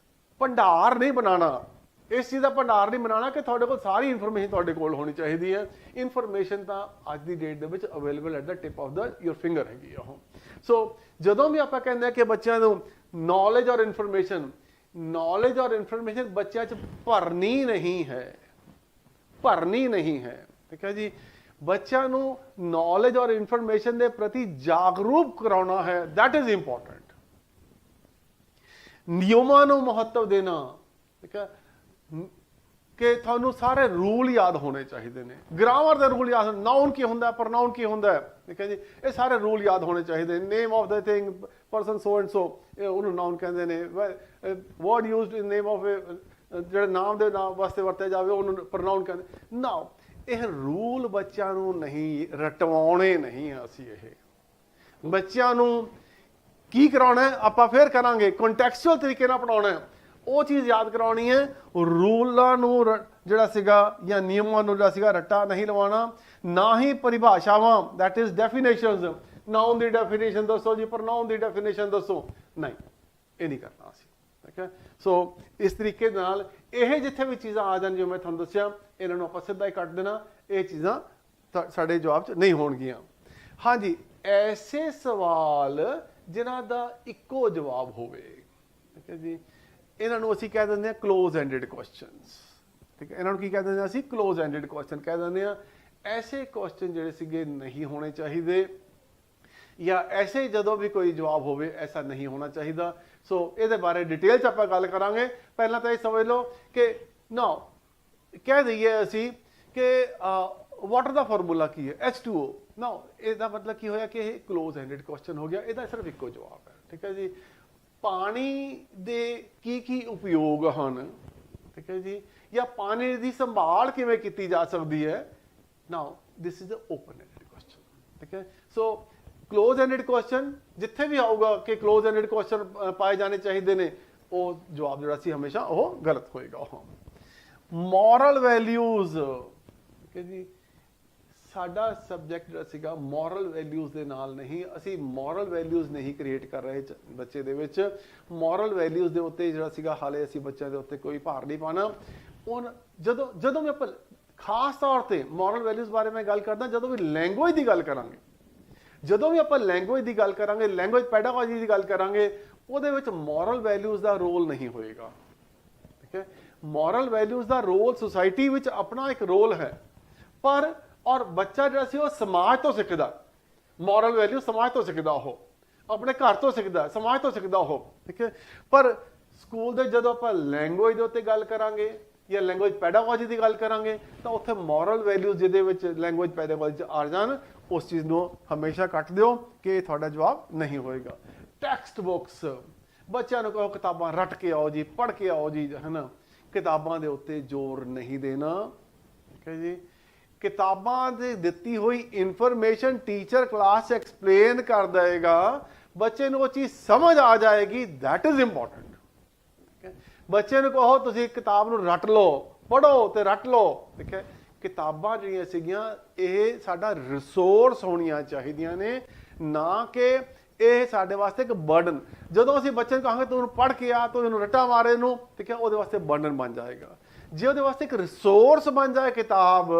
ਭੰਡਾਰ ਨਹੀਂ ਬਣਾਉਣਾ, ਇਸ ਚੀਜ਼ ਦਾ ਭੰਡਾਰ ਨਹੀਂ ਬਣਾਉਣਾ ਕਿ ਤੁਹਾਡੇ ਕੋਲ ਸਾਰੀ ਇਨਫੋਰਮੇਸ਼ਨ ਤੁਹਾਡੇ ਕੋਲ ਹੋਣੀ ਚਾਹੀਦੀ ਹੈ। ਇਨਫੋਰਮੇਸ਼ਨ ਤਾਂ ਅੱਜ ਦੀ ਡੇਟ ਦੇ ਵਿੱਚ available at the tip of the your finger ਹੈਗੀ ਆ ਉਹ। ਸੋ ਜਦੋਂ ਵੀ ਆਪਾਂ ਕਹਿੰਦੇ ਆ ਕਿ ਬੱਚਿਆਂ ਨੂੰ ਨੌਲੇਜ ਔਰ ਇਨਫੋਰਮੇਸ਼ਨ ਬੱਚਿਆਂ 'ਚ ਭਰਨੀ ਨਹੀਂ ਹੈ, ਠੀਕ ਹੈ ਜੀ। ਬੱਚਿਆਂ ਨੂੰ ਨੌਲੇਜ ਔਰ ਇਨਫੋਰਮੇਸ਼ਨ ਦੇ ਪ੍ਰਤੀ ਜਾਗਰੂਕ ਕਰਾਉਣਾ ਹੈ, ਦੈਟ ਇਜ਼ ਇੰਪੋਰਟੈਂਟ। ਨਿਯਮਾਂ ਨੂੰ ਮਹੱਤਵ ਦੇਣਾ, ਠੀਕ ਹੈ, ਕਿ ਤੁਹਾਨੂੰ ਸਾਰੇ ਰੂਲ ਯਾਦ ਹੋਣੇ ਚਾਹੀਦੇ ਨੇ। ਗ੍ਰਾਮਰ ਦੇ ਰੂਲ ਯਾਦ, ਨਾਉਨ ਕੀ ਹੁੰਦਾ, ਪ੍ਰੋਨਾਉਨ ਕੀ ਹੁੰਦਾ, ਠੀਕ ਹੈ ਜੀ, ਇਹ ਸਾਰੇ ਰੂਲ ਯਾਦ ਹੋਣੇ ਚਾਹੀਦੇ। Name of the thing, person so and so, ਉਹਨੂੰ ਨਾਉਨ ਕਹਿੰਦੇ ਨੇ। Word used in name of ਜਿਹੜੇ ਨਾਮ ਦੇ ਨਾਮ ਵਾਸਤੇ ਵਰਤਿਆ ਜਾਵੇ ਉਹਨੂੰ ਪ੍ਰੋਨਾਉਨ ਕਹਿੰਦੇ। ਨਾ, ਇਹ ਰੂਲ ਬੱਚਿਆਂ ਨੂੰ ਨਹੀਂ ਰਟਵਾਉਣੇ ਨਹੀਂ ਅਸੀਂ। ਇਹ ਬੱਚਿਆਂ ਨੂੰ ਕੀ ਕਰਾਉਣਾ ਆਪਾਂ ਫਿਰ ਕਰਾਂਗੇ, ਕੰਟੈਕਸਚੁਅਲ ਤਰੀਕੇ ਨਾਲ ਪੜਾਉਣਾ, ਉਹ ਚੀਜ਼ ਯਾਦ ਕਰਾਉਣੀ ਹੈ। ਰੂਲਾਂ ਨੂੰ ਜਿਹੜਾ ਸੀਗਾ ਜਾਂ ਨਿਯਮਾਂ ਨੂੰ ਜਿਹੜਾ ਸੀਗਾ ਰੱਟਾ ਨਹੀਂ ਲਵਾਉਣਾ, ਨਾ ਹੀ ਪਰਿਭਾਸ਼ਾਵਾਂ, that is definitions. Noun the definition ਦੱਸੋ ਜੀ, ਪ੍ਰੋਨਾਉਨ ਦੀ ਡੈਫੀਨੇਸ਼ਨ ਦੱਸੋ, ਨਹੀਂ, ਇਹ ਨਹੀਂ ਕਰਨਾ ਅਸੀਂ, ਠੀਕ ਹੈ। ਸੋ ਇਸ ਤਰੀਕੇ ਨਾਲ ਇਹ ਜਿੱਥੇ ਵੀ ਚੀਜ਼ਾਂ ਆ ਜਾਣ, ਜੋ ਮੈਂ ਤੁਹਾਨੂੰ ਦੱਸਿਆ, ਇਹਨਾਂ ਨੂੰ ਆਪਾਂ ਸਿੱਧਾ ਹੀ ਕੱਟ ਦੇਣਾ, ਇਹ ਚੀਜ਼ਾਂ ਸਾਡੇ ਜਵਾਬ 'ਚ ਨਹੀਂ ਹੋਣਗੀਆਂ। ਹਾਂਜੀ, ਐਸੇ ਸਵਾਲ ਜਿਨ੍ਹਾਂ ਦਾ ਇੱਕੋ ਜਵਾਬ ਹੋਵੇ, ਠੀਕ ਹੈ ਜੀ, ਇਹਨਾਂ ਨੂੰ ਅਸੀਂ ਕਹਿ ਦਿੰਦੇ ਹਾਂ ਕਲੋਜ਼ ਐਂਡਡ ਕੁਐਸਚਨਸ, ਠੀਕ ਹੈ। ਇਹਨਾਂ ਨੂੰ ਕੀ ਕਹਿ ਦਿੰਦੇ ਹਾਂ ਅਸੀਂ? ਕਲੋਜ਼ ਐਂਡਡ ਕੁਐਸਚਨ ਕਹਿ ਦਿੰਦੇ ਹਾਂ। ਐਸੇ ਕੁਐਸਚਨ ਜਿਹੜੇ ਸੀਗੇ ਨਹੀਂ ਹੋਣੇ ਚਾਹੀਦੇ, ਜਾਂ ਐਸੇ ਜਦੋਂ ਵੀ ਕੋਈ ਜਵਾਬ ਹੋਵੇ ਐਸਾ ਨਹੀਂ ਹੋਣਾ ਚਾਹੀਦਾ। ਸੋ ਇਹਦੇ ਬਾਰੇ ਡਿਟੇਲ 'ਚ ਆਪਾਂ ਗੱਲ ਕਰਾਂਗੇ। ਪਹਿਲਾਂ ਤਾਂ ਇਹ ਸਮਝ ਲਓ ਕਿ ਨਾ ਕਹਿ ਦਈਏ ਅਸੀਂ ਕਿ ਵਾਟਰ ਦਾ ਫਾਰਮੂਲਾ ਕੀ ਹੈ, H2O। ਨਾ, ਇਹਦਾ ਮਤਲਬ ਕੀ ਹੋਇਆ ਕਿ ਇਹ ਕਲੋਜ਼ ਐਂਡਡ ਕੁਐਸਚਨ ਹੋ ਗਿਆ, ਇਹਦਾ ਸਿਰਫ ਇੱਕੋ ਜਵਾਬ ਹੈ, ਠੀਕ ਹੈ ਜੀ। ਪਾਣੀ ਦੇ ਕੀ ਉਪਯੋਗ ਹਨ, ਠੀਕ ਹੈ ਜੀ, ਜਾਂ ਪਾਣੀ ਦੀ ਸੰਭਾਲ ਕਿਵੇਂ ਕੀਤੀ ਜਾ ਸਕਦੀ ਹੈ। Now this is a open ended question, ਠੀਕ ਹੈ। ਸੋ ਕਲੋਜ਼ ਐਂਡਡ ਕੁਐਸਚਨ ਜਿੱਥੇ ਵੀ ਆਊਗਾ ਕਿ ਕਲੋਜ਼ ਐਂਡਡ ਕੁਐਸਚਨ ਪਾਏ ਜਾਣੇ ਚਾਹੀਦੇ ਨੇ, ਉਹ ਜਵਾਬ ਜਿਹੜਾ ਸੀ ਹਮੇਸ਼ਾ ਉਹ ਗਲਤ ਹੋਏਗਾ। ਉਹ ਮੋਰਲ ਵੈਲਿਊਜ਼, ਠੀਕ ਹੈ ਜੀ, ਸਾਡਾ ਸਬਜੈਕਟ ਜਿਹੜਾ ਸੀਗਾ ਮੋਰਲ ਵੈਲਿਊਜ਼ ਦੇ ਨਾਲ ਨਹੀਂ। ਅਸੀਂ ਮੋਰਲ ਵੈਲਿਊਜ਼ ਨਹੀਂ ਕ੍ਰੀਏਟ ਕਰ ਰਹੇ ਬੱਚੇ ਦੇ ਵਿੱਚ। ਮੋਰਲ ਵੈਲਿਊਜ਼ ਦੇ ਉੱਤੇ ਜਿਹੜਾ ਸੀਗਾ ਹਾਲੇ ਅਸੀਂ ਬੱਚਿਆਂ ਦੇ ਉੱਤੇ ਕੋਈ ਭਾਰ ਨਹੀਂ ਪਾਉਣਾ। ਹੁਣ ਜਦੋਂ ਵੀ ਆਪਾਂ ਖਾਸ ਤੌਰ ਤੇ ਮੋਰਲ ਵੈਲਿਊਜ਼ ਬਾਰੇ ਮੈਂ ਗੱਲ ਕਰਦਾ, ਜਦੋਂ ਵੀ ਲੈਂਗੁਏਜ ਦੀ ਗੱਲ ਕਰਾਂਗੇ, ਜਦੋਂ ਵੀ ਆਪਾਂ ਲੈਂਗੁਏਜ ਦੀ ਗੱਲ ਕਰਾਂਗੇ, ਲੈਂਗੁਏਜ ਪੈਡਾਗੋਜੀ ਦੀ ਗੱਲ ਕਰਾਂਗੇ, ਉਹਦੇ ਵਿੱਚ ਮੋਰਲ ਵੈਲਿਊਜ਼ ਦਾ ਰੋਲ ਨਹੀਂ ਹੋਏਗਾ। ਠੀਕ ਹੈ, ਮੋਰਲ ਵੈਲਿਊਜ਼ ਦਾ ਰੋਲ ਸੁਸਾਇਟੀ ਵਿੱਚ ਆਪਣਾ ਇੱਕ ਰੋਲ ਹੈ, ਪਰ ਔਰ ਬੱਚਾ ਜਿਹੜਾ ਸੀ ਉਹ ਸਮਾਜ ਤੋਂ ਸਿੱਖਦਾ। ਮੋਰਲ ਵੈਲਿਊ ਸਮਾਜ ਤੋਂ ਸਿੱਖਦਾ, ਉਹ ਆਪਣੇ ਘਰ ਤੋਂ ਸਿੱਖਦਾ, ਸਮਾਜ ਤੋਂ ਸਿੱਖਦਾ ਉਹ। ਠੀਕ ਹੈ, ਪਰ ਸਕੂਲ ਦੇ ਜਦੋਂ ਆਪਾਂ ਲੈਂਗੁਏਜ ਦੇ ਉੱਤੇ ਗੱਲ ਕਰਾਂਗੇ ਜਾਂ ਲੈਂਗੁਏਜ ਪੈਡਾਗੋਜੀ ਦੀ ਗੱਲ ਕਰਾਂਗੇ, ਤਾਂ ਉੱਥੇ ਮੋਰਲ ਵੈਲਿਊਜ਼ ਜਿਹਦੇ ਵਿੱਚ ਲੈਂਗੁਏਜ ਪੈਡਾਗੋਜੀ 'ਚ ਆ ਜਾਣ, ਉਸ ਚੀਜ਼ ਨੂੰ ਹਮੇਸ਼ਾ ਕੱਟ ਦਿਓ ਕਿ ਤੁਹਾਡਾ ਜਵਾਬ ਨਹੀਂ ਹੋਏਗਾ। ਟੈਕਸਟ ਬੁੱਕਸ, ਬੱਚਿਆਂ ਨੂੰ ਕਹੋ ਕਿਤਾਬਾਂ ਰੱਟ ਕੇ ਆਓ ਜੀ, ਪੜ੍ਹ ਕੇ ਆਓ ਜੀ, ਹੈ ਨਾ, ਕਿਤਾਬਾਂ ਦੇ ਉੱਤੇ ਜ਼ੋਰ ਨਹੀਂ ਦੇਣਾ। ਠੀਕ ਹੈ ਜੀ, ਕਿਤਾਬਾਂ ਦੀ ਦਿੱਤੀ ਹੋਈ ਇਨਫੋਰਮੇਸ਼ਨ ਟੀਚਰ ਕਲਾਸ 'ਚ ਐਕਸਪਲੇਨ ਕਰ ਦੇਗਾ, ਬੱਚੇ ਨੂੰ ਉਹ ਚੀਜ਼ ਸਮਝ ਆ ਜਾਏਗੀ, ਦੈਟ ਇਜ਼ ਇੰਪੋਰਟੈਂਟ। ਬੱਚੇ ਨੂੰ ਕਹੋ ਤੁਸੀਂ ਕਿਤਾਬ ਨੂੰ ਰੱਟ ਲਓ, ਪੜ੍ਹੋ ਤੇ ਰੱਟ ਲਓ। ਠੀਕ ਹੈ, ਕਿਤਾਬਾਂ ਜਿਹੜੀਆਂ ਸੀਗੀਆਂ ਇਹ ਸਾਡਾ ਰਿਸੋਰਸ ਹੋਣੀਆਂ ਚਾਹੀਦੀਆਂ ਨੇ, ਨਾ ਕਿ ਇਹ ਸਾਡੇ ਵਾਸਤੇ ਇੱਕ ਬਰਡਨ। ਜਦੋਂ ਅਸੀਂ ਬੱਚੇ ਨੂੰ ਕਹਾਂਗੇ ਤੂੰ ਪੜ੍ਹ ਕੇ ਆ, ਤੂੰ ਇਹਨੂੰ ਰੱਟਾ ਮਾਰੇ ਇਹਨੂੰ, ਠੀਕ ਹੈ, ਉਹਦੇ ਵਾਸਤੇ ਬਰਡਨ ਬਣ ਜਾਏਗਾ। ਜੇ ਉਹਦੇ ਵਾਸਤੇ ਇੱਕ ਰਿਸੋਰਸ ਬਣ ਜਾਏ ਕਿਤਾਬ,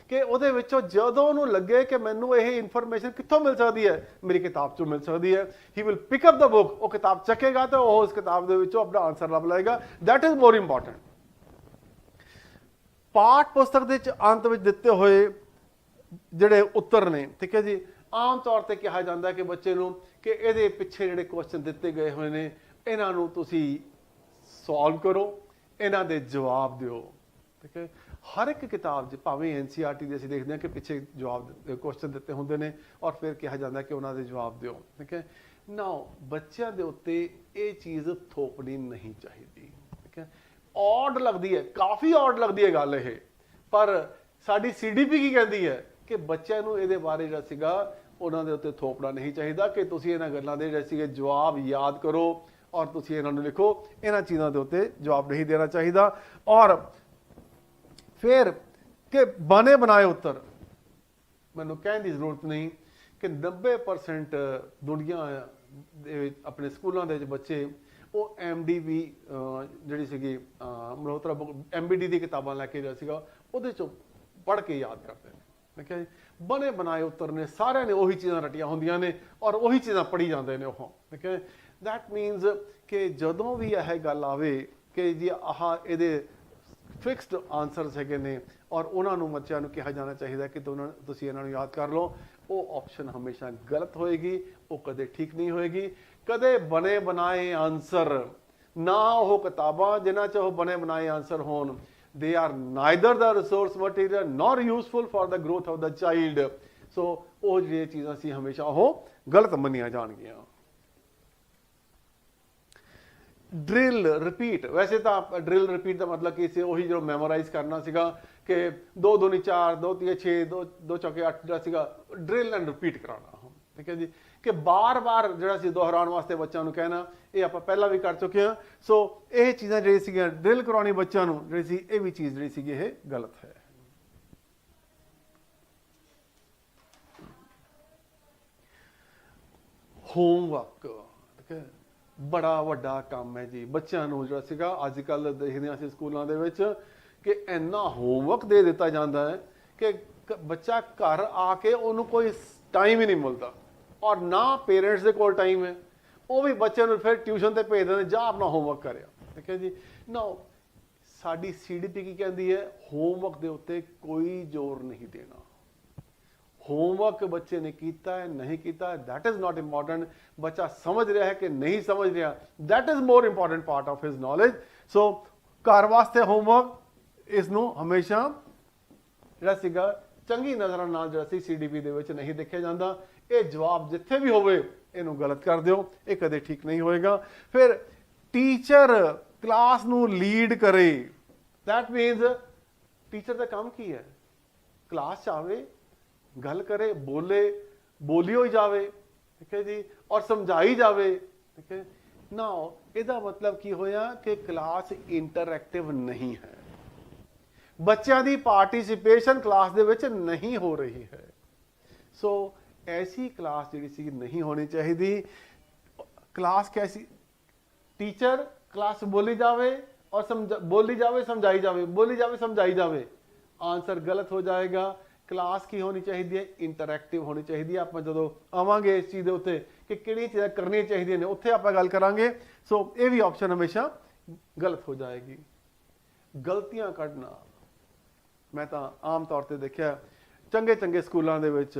ਕਿ ਉਹਦੇ ਵਿੱਚੋਂ ਜਦੋਂ ਉਹਨੂੰ ਲੱਗੇ ਕਿ ਮੈਨੂੰ ਇਹ ਇਨਫੋਰਮੇਸ਼ਨ ਕਿੱਥੋਂ ਮਿਲ ਸਕਦੀ ਹੈ, ਮੇਰੀ ਕਿਤਾਬ ਚੋਂ ਮਿਲ ਸਕਦੀ ਹੈ, he will pick up the book, ਉਹ ਕਿਤਾਬ ਚੱਕੇਗਾ ਤੇ ਉਹ ਉਸ ਕਿਤਾਬ ਦੇ ਵਿੱਚੋਂ ਆਪਣਾ ਆਨਸਰ ਲੱਭ ਲਏਗਾ। That is more important. ਪਾਠ ਪੁਸਤਕ ਦੇ ਅੰਤ ਵਿੱਚ ਦਿੱਤੇ ਹੋਏ ਜਿਹੜੇ ਉੱਤਰ ਨੇ, ਠੀਕ ਹੈ ਜੀ, ਆਮ ਤੌਰ ਤੇ ਕਿਹਾ ਜਾਂਦਾ ਕਿ ਬੱਚੇ ਨੂੰ ਕਿ ਇਹਦੇ ਪਿੱਛੇ ਜਿਹੜੇ ਕੁਐਸਚਨ ਦਿੱਤੇ ਗਏ ਹੋਏ ਨੇ, ਇਹਨਾਂ ਨੂੰ ਤੁਸੀਂ ਸੋਲਵ ਕਰੋ, ਇਹਨਾਂ ਦੇ ਜਵਾਬ ਦਿਓ। ਠੀਕ ਹੈ, ਹਰ ਇੱਕ ਕਿਤਾਬ 'ਚ ਭਾਵੇਂ NCERT ਦੇ ਅਸੀਂ ਦੇਖਦੇ ਹਾਂ ਕਿ ਪਿੱਛੇ ਜਵਾਬ ਕੁਐਸਚਨ ਦਿੱਤੇ ਹੁੰਦੇ ਨੇ ਔਰ ਫਿਰ ਕਿਹਾ ਜਾਂਦਾ ਕਿ ਉਹਨਾਂ ਦੇ ਜਵਾਬ ਦਿਓ। ਠੀਕ ਹੈ ਨਾ, ਬੱਚਿਆਂ ਦੇ ਉੱਤੇ ਇਹ ਚੀਜ਼ ਥੋਪਣੀ ਨਹੀਂ ਚਾਹੀਦੀ। ਠੀਕ ਹੈ, ਔਡ ਲੱਗਦੀ ਹੈ, ਕਾਫੀ ਔਡ ਲੱਗਦੀ ਹੈ ਗੱਲ ਇਹ, ਪਰ ਸਾਡੀ CDP ਕੀ ਕਹਿੰਦੀ ਹੈ ਕਿ ਬੱਚਿਆਂ ਨੂੰ ਇਹਦੇ ਬਾਰੇ ਜਿਹੜਾ ਸੀਗਾ ਉਹਨਾਂ ਦੇ ਉੱਤੇ ਥੋਪਣਾ ਨਹੀਂ ਚਾਹੀਦਾ ਕਿ ਤੁਸੀਂ ਇਹਨਾਂ ਗੱਲਾਂ ਦੇ ਜਿਹੜੇ ਸੀਗੇ ਜਵਾਬ ਯਾਦ ਕਰੋ ਔਰ ਤੁਸੀਂ ਇਹਨਾਂ ਨੂੰ ਲਿਖੋ। ਇਹਨਾਂ ਚੀਜ਼ਾਂ ਦੇ ਉੱਤੇ ਜਵਾਬ ਨਹੀਂ ਦੇਣਾ ਚਾਹੀਦਾ। ਔਰ ਫਿਰ ਕਿ ਬਣੇ ਬਣਾਏ ਉੱਤਰ, ਮੈਨੂੰ ਕਹਿਣ ਦੀ ਜ਼ਰੂਰਤ ਨਹੀਂ ਕਿ 90% ਦੁਨੀਆ ਦੇ ਆਪਣੇ ਸਕੂਲਾਂ ਦੇ ਵਿੱਚ ਬੱਚੇ ਉਹ MDV ਜਿਹੜੀ ਸੀਗੀ ਮਲਹੋਤਰਾ MBD ਦੀ ਕਿਤਾਬਾਂ ਲੈ ਕੇ ਜਿਹੜਾ ਸੀਗਾ ਉਹਦੇ 'ਚੋਂ ਪੜ੍ਹ ਕੇ ਯਾਦ ਕਰਦੇ ਨੇ। ਠੀਕ ਹੈ ਜੀ, ਬਣੇ ਬਣਾਏ ਉੱਤਰ ਨੇ, ਸਾਰਿਆਂ ਨੇ ਉਹੀ ਚੀਜ਼ਾਂ ਰਟੀਆਂ ਹੁੰਦੀਆਂ ਨੇ ਔਰ ਉਹੀ ਚੀਜ਼ਾਂ ਪੜ੍ਹੀ ਜਾਂਦੇ ਨੇ ਉਹ। ਠੀਕ ਹੈ, ਦੈਟ ਮੀਨਸ ਕਿ ਜਦੋਂ ਵੀ ਇਹ ਗੱਲ ਆਵੇ ਕਿ ਜੀ ਆਹ ਇਹਦੇ ਫਿਕਸਡ ਆਨਸਰਸ ਹੈਗੇ ਨੇ ਔਰ ਉਹਨਾਂ ਨੂੰ ਬੱਚਿਆਂ ਨੂੰ ਕਿਹਾ ਜਾਣਾ ਚਾਹੀਦਾ ਕਿ ਤੁਸੀਂ ਇਹਨਾਂ ਨੂੰ ਯਾਦ ਕਰ ਲਓ, ਉਹ ਆਪਸ਼ਨ ਹਮੇਸ਼ਾ ਗਲਤ ਹੋਏਗੀ, ਉਹ ਕਦੇ ਠੀਕ ਨਹੀਂ ਹੋਏਗੀ। ਕਦੇ ਬਣੇ ਬਣਾਏ ਆਨਸਰ ਨਾ ਉਹ ਕਿਤਾਬਾਂ ਜਿਨ੍ਹਾਂ 'ਚ ਉਹ ਬਣੇ ਬਣਾਏ ਆਨਸਰ ਹੋਣ, they are neither the resource material nor useful for the growth of the child। ਸੋ ਉਹ ਜਿਹੜੀਆਂ ਚੀਜ਼ਾਂ ਸੀ ਹਮੇਸ਼ਾ ਉਹ ਗਲਤ ਮੰਨੀਆਂ ਜਾਣਗੀਆਂ। ਡਰਿਲ ਰਿਪੀਟ, ਵੈਸੇ ਤਾਂ ਡਰਿਲ ਰਿਪੀਟ ਦਾ ਮਤਲਬ ਕੀ ਸੀ, ਉਹੀ ਜੋ ਮੈਮੋਰਾਈਜ਼ ਕਰਨਾ ਸੀਗਾ ਕਿ 2 2 4 2 3 6 2 ਚੌਕੇ 8 ਜਿਹੜਾ ਸੀਗਾ, ਡਰਿਲ ਐਂਡ ਰਿਪੀਟ ਕਰਾਉਣਾ। ਠੀਕ ਹੈ ਜੀ, ਕਿ ਬਾਰ-ਬਾਰ ਜਿਹੜਾ ਸੀ ਦੁਹਰਾਉਣ ਵਾਸਤੇ ਬੱਚਿਆਂ ਨੂੰ ਕਹਿਣਾ, ਇਹ ਆਪਾਂ ਪਹਿਲਾਂ ਵੀ ਕਰ ਚੁੱਕੇ ਹਾਂ। ਸੋ ਇਹ ਚੀਜ਼ਾਂ ਜਿਹੜੀ ਸੀਗੀਆਂ ਡਰਿਲ ਕਰਾਉਣੀ ਬੱਚਿਆਂ ਨੂੰ ਜਿਹੜੀ ਸੀ, ਇਹ ਵੀ ਚੀਜ਼ ਜਿਹੜੀ ਸੀਗੀ ਇਹ ਗਲਤ ਹੈ। ਹੋਮਵਰਕ, ਠੀਕ ਹੈ, ਬੜਾ ਵੱਡਾ ਕੰਮ ਹੈ ਜੀ। ਬੱਚਿਆਂ ਨੂੰ ਜਿਹੜਾ ਸੀਗਾ ਅੱਜ ਕੱਲ੍ਹ ਦੇਖਦੇ ਹਾਂ ਅਸੀਂ ਸਕੂਲਾਂ ਦੇ ਵਿੱਚ ਕਿ ਇੰਨਾ ਹੋਮਵਰਕ ਦੇ ਦਿੱਤਾ ਜਾਂਦਾ ਹੈ ਕਿ ਬੱਚਾ ਘਰ ਆ ਕੇ ਉਹਨੂੰ ਕੋਈ ਟਾਈਮ ਹੀ ਨਹੀਂ ਮਿਲਦਾ ਔਰ ਨਾ ਪੇਰੈਂਟਸ ਦੇ ਕੋਲ ਟਾਈਮ ਹੈ, ਉਹ ਵੀ ਬੱਚਿਆਂ ਨੂੰ ਫਿਰ ਟਿਊਸ਼ਨ ਤੇ ਭੇਜ ਦਿੰਦੇ, ਜਾ ਆਪਣਾ ਹੋਮਵਰਕ ਕਰਿਆ। ਠੀਕ ਹੈ ਜੀ, ਨਾ ਸਾਡੀ CDP ਕੀ ਕਹਿੰਦੀ ਹੈ, ਹੋਮਵਰਕ ਦੇ ਉੱਤੇ ਕੋਈ ਜ਼ੋਰ ਨਹੀਂ ਦੇਣਾ। ਹੋਮਵਰਕ ਬੱਚੇ ਨੇ ਕੀਤਾ ਹੈ ਨਹੀਂ ਕੀਤਾ, ਦੈਟ ਇਜ਼ ਨਾਟ ਇੰਪੋਰਟੈਂਟ। ਬੱਚਾ ਸਮਝ ਰਿਹਾ ਹੈ ਕਿ ਨਹੀਂ ਸਮਝ ਰਿਹਾ, that is more important part of his knowledge. So ਘਰ ਵਾਸਤੇ ਹੋਮਵਰਕ ਇਸ ਨੂੰ ਹਮੇਸ਼ਾ ਜਿਹੜਾ ਸੀਗਾ ਚੰਗੀ ਨਜ਼ਰਾਂ ਨਾਲ ਜਿਹੜਾ ਸੀ CDP ਦੇ ਵਿੱਚ ਨਹੀਂ ਦੇਖਿਆ ਜਾਂਦਾ। ਇਹ ਜਵਾਬ ਜਿੱਥੇ ਵੀ ਹੋਵੇ ਇਹਨੂੰ ਗਲਤ ਕਰ ਦਿਓ, ਇਹ ਕਦੇ ਠੀਕ ਨਹੀਂ ਹੋਏਗਾ। ਫਿਰ ਟੀਚਰ ਕਲਾਸ ਨੂੰ ਲੀਡ ਕਰੇ, ਦੈਟ ਮੀਨਸ ਟੀਚਰ ਦਾ ਕੰਮ ਕੀ ਹੈ, ਕਲਾਸ 'ਚ ਆਵੇ, ਗੱਲ ਕਰੇ, ਬੋਲੀ ਹੋਈ ਜਾਵੇ। ਠੀਕ ਹੈ ਜੀ, ਔਰ ਸਮਝਾਈ ਜਾਵੇ। ਠੀਕ ਹੈ ਨਾ, ਇਹਦਾ ਮਤਲਬ ਕੀ ਹੋਇਆ ਕਿ ਕਲਾਸ ਇੰਟਰੈਕਟਿਵ ਨਹੀਂ ਹੈ, ਬੱਚਿਆਂ ਦੀ ਪਾਰਟਿਸਿਪੇਸ਼ਨ ਕਲਾਸ ਦੇ ਵਿੱਚ ਨਹੀਂ ਹੋ ਰਹੀ ਹੈ। ਸੋ ਐਸੀ ਕਲਾਸ ਜਿਹੜੀ ਸੀ ਨਹੀਂ ਹੋਣੀ ਚਾਹੀਦੀ। ਕਲਾਸ ਕੈਸੀ, ਟੀਚਰ ਕਲਾਸ ਬੋਲੀ ਜਾਵੇ ਔਰ ਬੋਲੀ ਜਾਵੇ ਸਮਝਾਈ ਜਾਵੇ, ਬੋਲੀ ਜਾਵੇ ਸਮਝਾਈ ਜਾਵੇ, ਆਨਸਰ ਗਲਤ ਹੋ ਜਾਏਗਾ। ਕਲਾਸ ਕੀ ਹੋਣੀ ਚਾਹੀਦੀ ਹੈ, ਇੰਟਰੈਕਟਿਵ ਹੋਣੀ ਚਾਹੀਦੀ ਹੈ। ਆਪਾਂ ਜਦੋਂ ਆਵਾਂਗੇ ਇਸ ਚੀਜ਼ ਦੇ ਉੱਤੇ ਕਿ ਕਿਹੜੀਆਂ ਚੀਜ਼ਾਂ ਕਰਨੀਆਂ ਚਾਹੀਦੀਆਂ ਨੇ, ਉੱਥੇ ਆਪਾਂ ਗੱਲ ਕਰਾਂਗੇ। ਸੋ ਇਹ ਵੀ ਆਪਸ਼ਨ ਹਮੇਸ਼ਾ ਗਲਤ ਹੋ ਜਾਏਗੀ। ਗਲਤੀਆਂ ਕੱਢਣਾ, ਮੈਂ ਤਾਂ ਆਮ ਤੌਰ ਤੇ ਦੇਖਿਆ ਚੰਗੇ ਚੰਗੇ ਸਕੂਲਾਂ ਦੇ ਵਿੱਚ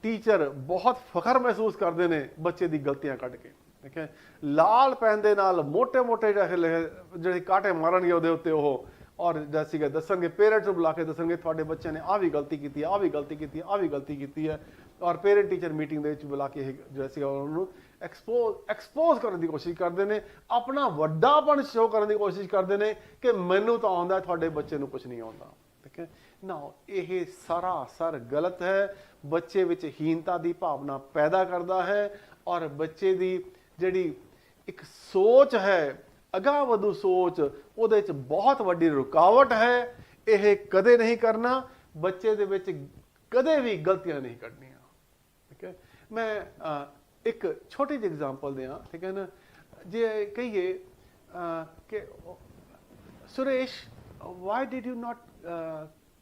ਟੀਚਰ ਬਹੁਤ ਫਖਰ ਮਹਿਸੂਸ ਕਰਦੇ ਨੇ ਬੱਚੇ ਦੀ ਗਲਤੀਆਂ ਕੱਢ ਕੇ। ਠੀਕ ਹੈ, ਲਾਲ ਪੈਨ ਦੇ ਨਾਲ ਮੋਟੇ ਮੋਟੇ ਜਿਹੜੇ ਕਾਂਟੇ ਮਾਰਨਗੇ ਉਹਦੇ ਉੱਤੇ ਉਹ, ਔਰ ਜਿਹੜਾ ਸੀਗਾ ਦੱਸਣਗੇ, ਪੇਰੈਂਟਸ ਨੂੰ ਬੁਲਾ ਕੇ ਦੱਸਣਗੇ ਤੁਹਾਡੇ ਬੱਚੇ ਨੇ ਆਹ ਵੀ ਗਲਤੀ ਕੀਤੀ ਹੈ, ਆਹ ਵੀ ਗਲਤੀ ਕੀਤੀ ਹੈ, ਆਹ ਵੀ ਗਲਤੀ ਕੀਤੀ ਹੈ। ਔਰ ਪੇਰੈਂਟ ਟੀਚਰ ਮੀਟਿੰਗ ਦੇ ਵਿੱਚ ਬੁਲਾ ਕੇ ਇਹ ਜਿਹੜਾ ਸੀਗਾ ਉਹਨੂੰ ਐਕਸਪੋਜ਼ ਕਰਨ ਦੀ ਕੋਸ਼ਿਸ਼ ਕਰਦੇ ਨੇ, ਆਪਣਾ ਵੱਡਾਪਣ ਸ਼ੋਅ ਕਰਨ ਦੀ ਕੋਸ਼ਿਸ਼ ਕਰਦੇ ਨੇ ਕਿ ਮੈਨੂੰ ਤਾਂ ਆਉਂਦਾ, ਤੁਹਾਡੇ ਬੱਚੇ ਨੂੰ ਕੁਝ ਨਹੀਂ ਆਉਂਦਾ। ਠੀਕ ਹੈ ਨਾ, ਇਹ ਸਰਾਸਰ ਗਲਤ ਹੈ, ਬੱਚੇ ਵਿੱਚ ਹੀਨਤਾ ਦੀ ਭਾਵਨਾ ਪੈਦਾ ਕਰਦਾ ਹੈ, ਔਰ ਬੱਚੇ ਦੀ ਜਿਹੜੀ ਇੱਕ ਸੋਚ ਹੈ, ਅਗਾਂਹ ਵਧੂ ਸੋਚ, ਉਹਦੇ 'ਚ ਬਹੁਤ ਵੱਡੀ ਰੁਕਾਵਟ ਹੈ। ਇਹ ਕਦੇ ਨਹੀਂ ਕਰਨਾ, ਬੱਚੇ ਦੇ ਵਿੱਚ ਕਦੇ ਵੀ ਗਲਤੀਆਂ ਨਹੀਂ ਕੱਢਣੀਆਂ। ਠੀਕ ਹੈ, ਮੈਂ ਇੱਕ ਛੋਟੀ ਜਿਹੀ ਐਗਜ਼ਾਮਪਲ ਦਿਆਂ। ਠੀਕ ਹੈ ਨਾ, ਜੇ ਕਹੀਏ ਕਿ Suresh, why did you not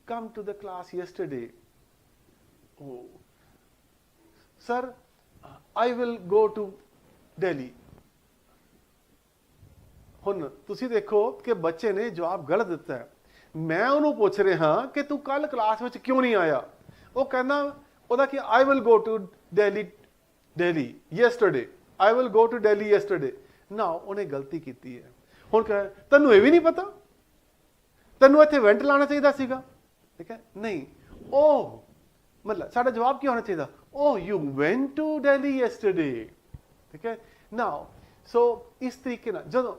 come to the class yesterday? Oh, sir, I will go to Delhi. ਹੁਣ ਤੁਸੀਂ ਦੇਖੋ ਕਿ ਬੱਚੇ ਨੇ ਜਵਾਬ ਗਲਤ ਦਿੱਤਾ ਹੈ। ਮੈਂ ਉਹਨੂੰ ਪੁੱਛ ਰਿਹਾ ਕਿ ਤੂੰ ਕੱਲ ਕਲਾਸ ਵਿੱਚ ਕਿਉਂ ਨਹੀਂ ਆਇਆ? ਉਹ ਕਹਿੰਦਾ ਉਹਦਾ ਕਿ I will go to Delhi yesterday. I will go to Delhi yesterday. ਨਾ, ਉਹਨੇ ਗਲਤੀ ਕੀਤੀ ਹੈ। ਹੁਣ ਕਹੇ ਤੈਨੂੰ ਇਹ ਵੀ ਨਹੀਂ ਪਤਾ, ਤੈਨੂੰ ਇੱਥੇ ਵੈਂਟ ਲਾਉਣਾ ਚਾਹੀਦਾ ਸੀਗਾ। ਠੀਕ ਹੈ, ਨਹੀਂ, ਉਹ ਮਤਲਬ ਸਾਡਾ ਜਵਾਬ ਕੀ ਹੋਣਾ ਚਾਹੀਦਾ? Oh, you went to Delhi yesterday. ਠੀਕ ਹੈ ਨਾ, ਸੋ ਇਸ ਤਰੀਕੇ ਨਾਲ ਜਦੋਂ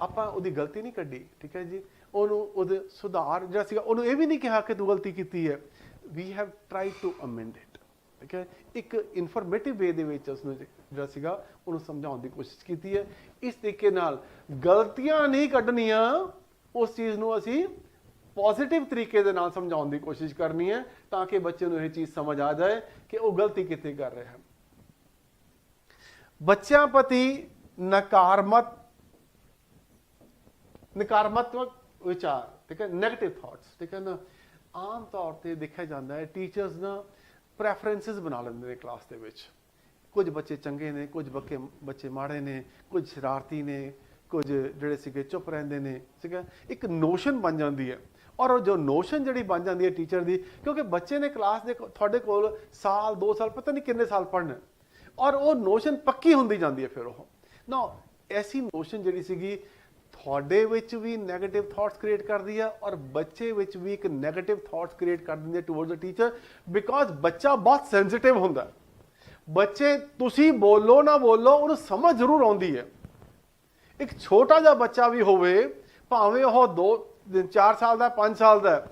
ਆਪਾਂ ਉਹਦੀ ਗਲਤੀ ਨਹੀਂ ਕੱਢੀ, ਠੀਕ ਹੈ ਜੀ, ਉਹਨੂੰ ਉਹਦੇ ਸੁਧਾਰ ਜਿਹੜਾ ਸੀਗਾ, ਉਹਨੂੰ ਇਹ ਵੀ ਨਹੀਂ ਕਿਹਾ ਕਿ ਤੂੰ ਗਲਤੀ ਕੀਤੀ ਹੈ। We have tried to amend it. ਠੀਕ ਹੈ, ਇੱਕ ਇਨਫੋਰਮੇਟਿਵ ਵੇ ਦੇ ਵਿੱਚ ਉਸਨੂੰ ਜਿਹੜਾ ਸੀਗਾ ਉਹਨੂੰ ਸਮਝਾਉਣ ਦੀ ਕੋਸ਼ਿਸ਼ ਕੀਤੀ ਹੈ। ਇਸ ਤਰੀਕੇ ਨਾਲ ਗਲਤੀਆਂ ਨਹੀਂ ਕੱਢਣੀਆਂ, ਉਸ ਚੀਜ਼ ਨੂੰ ਅਸੀਂ ਪੋਜ਼ਿਟਿਵ ਤਰੀਕੇ ਦੇ ਨਾਲ ਸਮਝਾਉਣ ਦੀ ਕੋਸ਼ਿਸ਼ ਕਰਨੀ ਹੈ, ਤਾਂ ਕਿ ਬੱਚੇ ਨੂੰ ਇਹ ਚੀਜ਼ ਸਮਝ ਆ ਜਾਏ ਕਿ ਉਹ ਗਲਤੀ ਕਿੱਥੇ ਕਰ ਰਿਹਾ ਹੈ। ਬੱਚਿਆਂ ਪ੍ਰਤੀ ਨਕਾਰਾਤਮਕ ਵਿਚਾਰ, ਠੀਕ ਹੈ, ਨੈਗੇਟਿਵ ਥਾਟਸ, ਠੀਕ ਹੈ ਨਾ, ਆਮ ਤੌਰ ਤੇ ਦੇਖਿਆ ਜਾਂਦਾ ਹੈ ਟੀਚਰਸ ਨਾ ਪ੍ਰੈਫਰੈਂਸਿਸ ਬਣਾ ਲੈਂਦੇ ਨੇ ਕਲਾਸ ਦੇ ਵਿੱਚ। ਕੁਝ ਬੱਚੇ ਚੰਗੇ ਨੇ, ਕੁਝ ਬੱਚੇ ਮਾੜੇ ਨੇ, ਕੁਝ ਸ਼ਰਾਰਤੀ ਨੇ, ਕੁਝ ਜਿਹੜੇ ਸੀਗੇ ਚੁੱਪ ਰਹਿੰਦੇ ਨੇ। ਠੀਕ ਹੈ, ਇੱਕ ਨੋਸ਼ਨ ਬਣ ਜਾਂਦੀ ਹੈ, ਔਰ ਉਹ ਜੋ ਨੋਸ਼ਨ ਜਿਹੜੀ ਬਣ ਜਾਂਦੀ ਹੈ ਟੀਚਰ ਦੀ, ਕਿਉਂਕਿ ਬੱਚੇ ਨੇ ਕਲਾਸ ਦੇ ਤੁਹਾਡੇ ਕੋਲ ਸਾਲ 2 ਸਾਲ ਪਤਾ ਨਹੀਂ ਕਿੰਨੇ ਸਾਲ ਪੜ੍ਹਨਾ, ਔਰ ਉਹ ਨੋਸ਼ਨ ਪੱਕੀ ਹੁੰਦੀ ਜਾਂਦੀ ਹੈ। ਫਿਰ ਉਹ ਨਾ ਐਸੀ ਨੋਸ਼ਨ ਜਿਹੜੀ ਸੀਗੀ ਤੁਹਾਡੇ ਵਿੱਚ ਵੀ ਨੈਗੇਟਿਵ ਥਾਟਸ ਕ੍ਰੀਏਟ ਕਰਦੀ ਹੈ, ਔਰ ਬੱਚੇ ਵਿੱਚ ਵੀ ਇੱਕ ਨੈਗੇਟਿਵ ਥਾਟਸ ਕ੍ਰੀਏਟ ਕਰ ਦਿੰਦੀ ਹੈ ਟੂਵਰਡਸ ਦ ਟੀਚਰ, ਬਿਕੋਜ਼ ਬੱਚਾ ਬਹੁਤ ਸੈਂਸਿਟਿਵ ਹੁੰਦਾ। ਬੱਚੇ ਤੁਸੀਂ ਬੋਲੋ ਨਾ ਬੋਲੋ, ਉਹਨੂੰ ਸਮਝ ਜ਼ਰੂਰ ਆਉਂਦੀ ਹੈ। ਇੱਕ ਛੋਟਾ ਜਿਹਾ ਬੱਚਾ ਵੀ ਹੋਵੇ, ਭਾਵੇਂ ਉਹ 4 ਸਾਲ ਦਾ, 5 ਸਾਲ ਦਾ,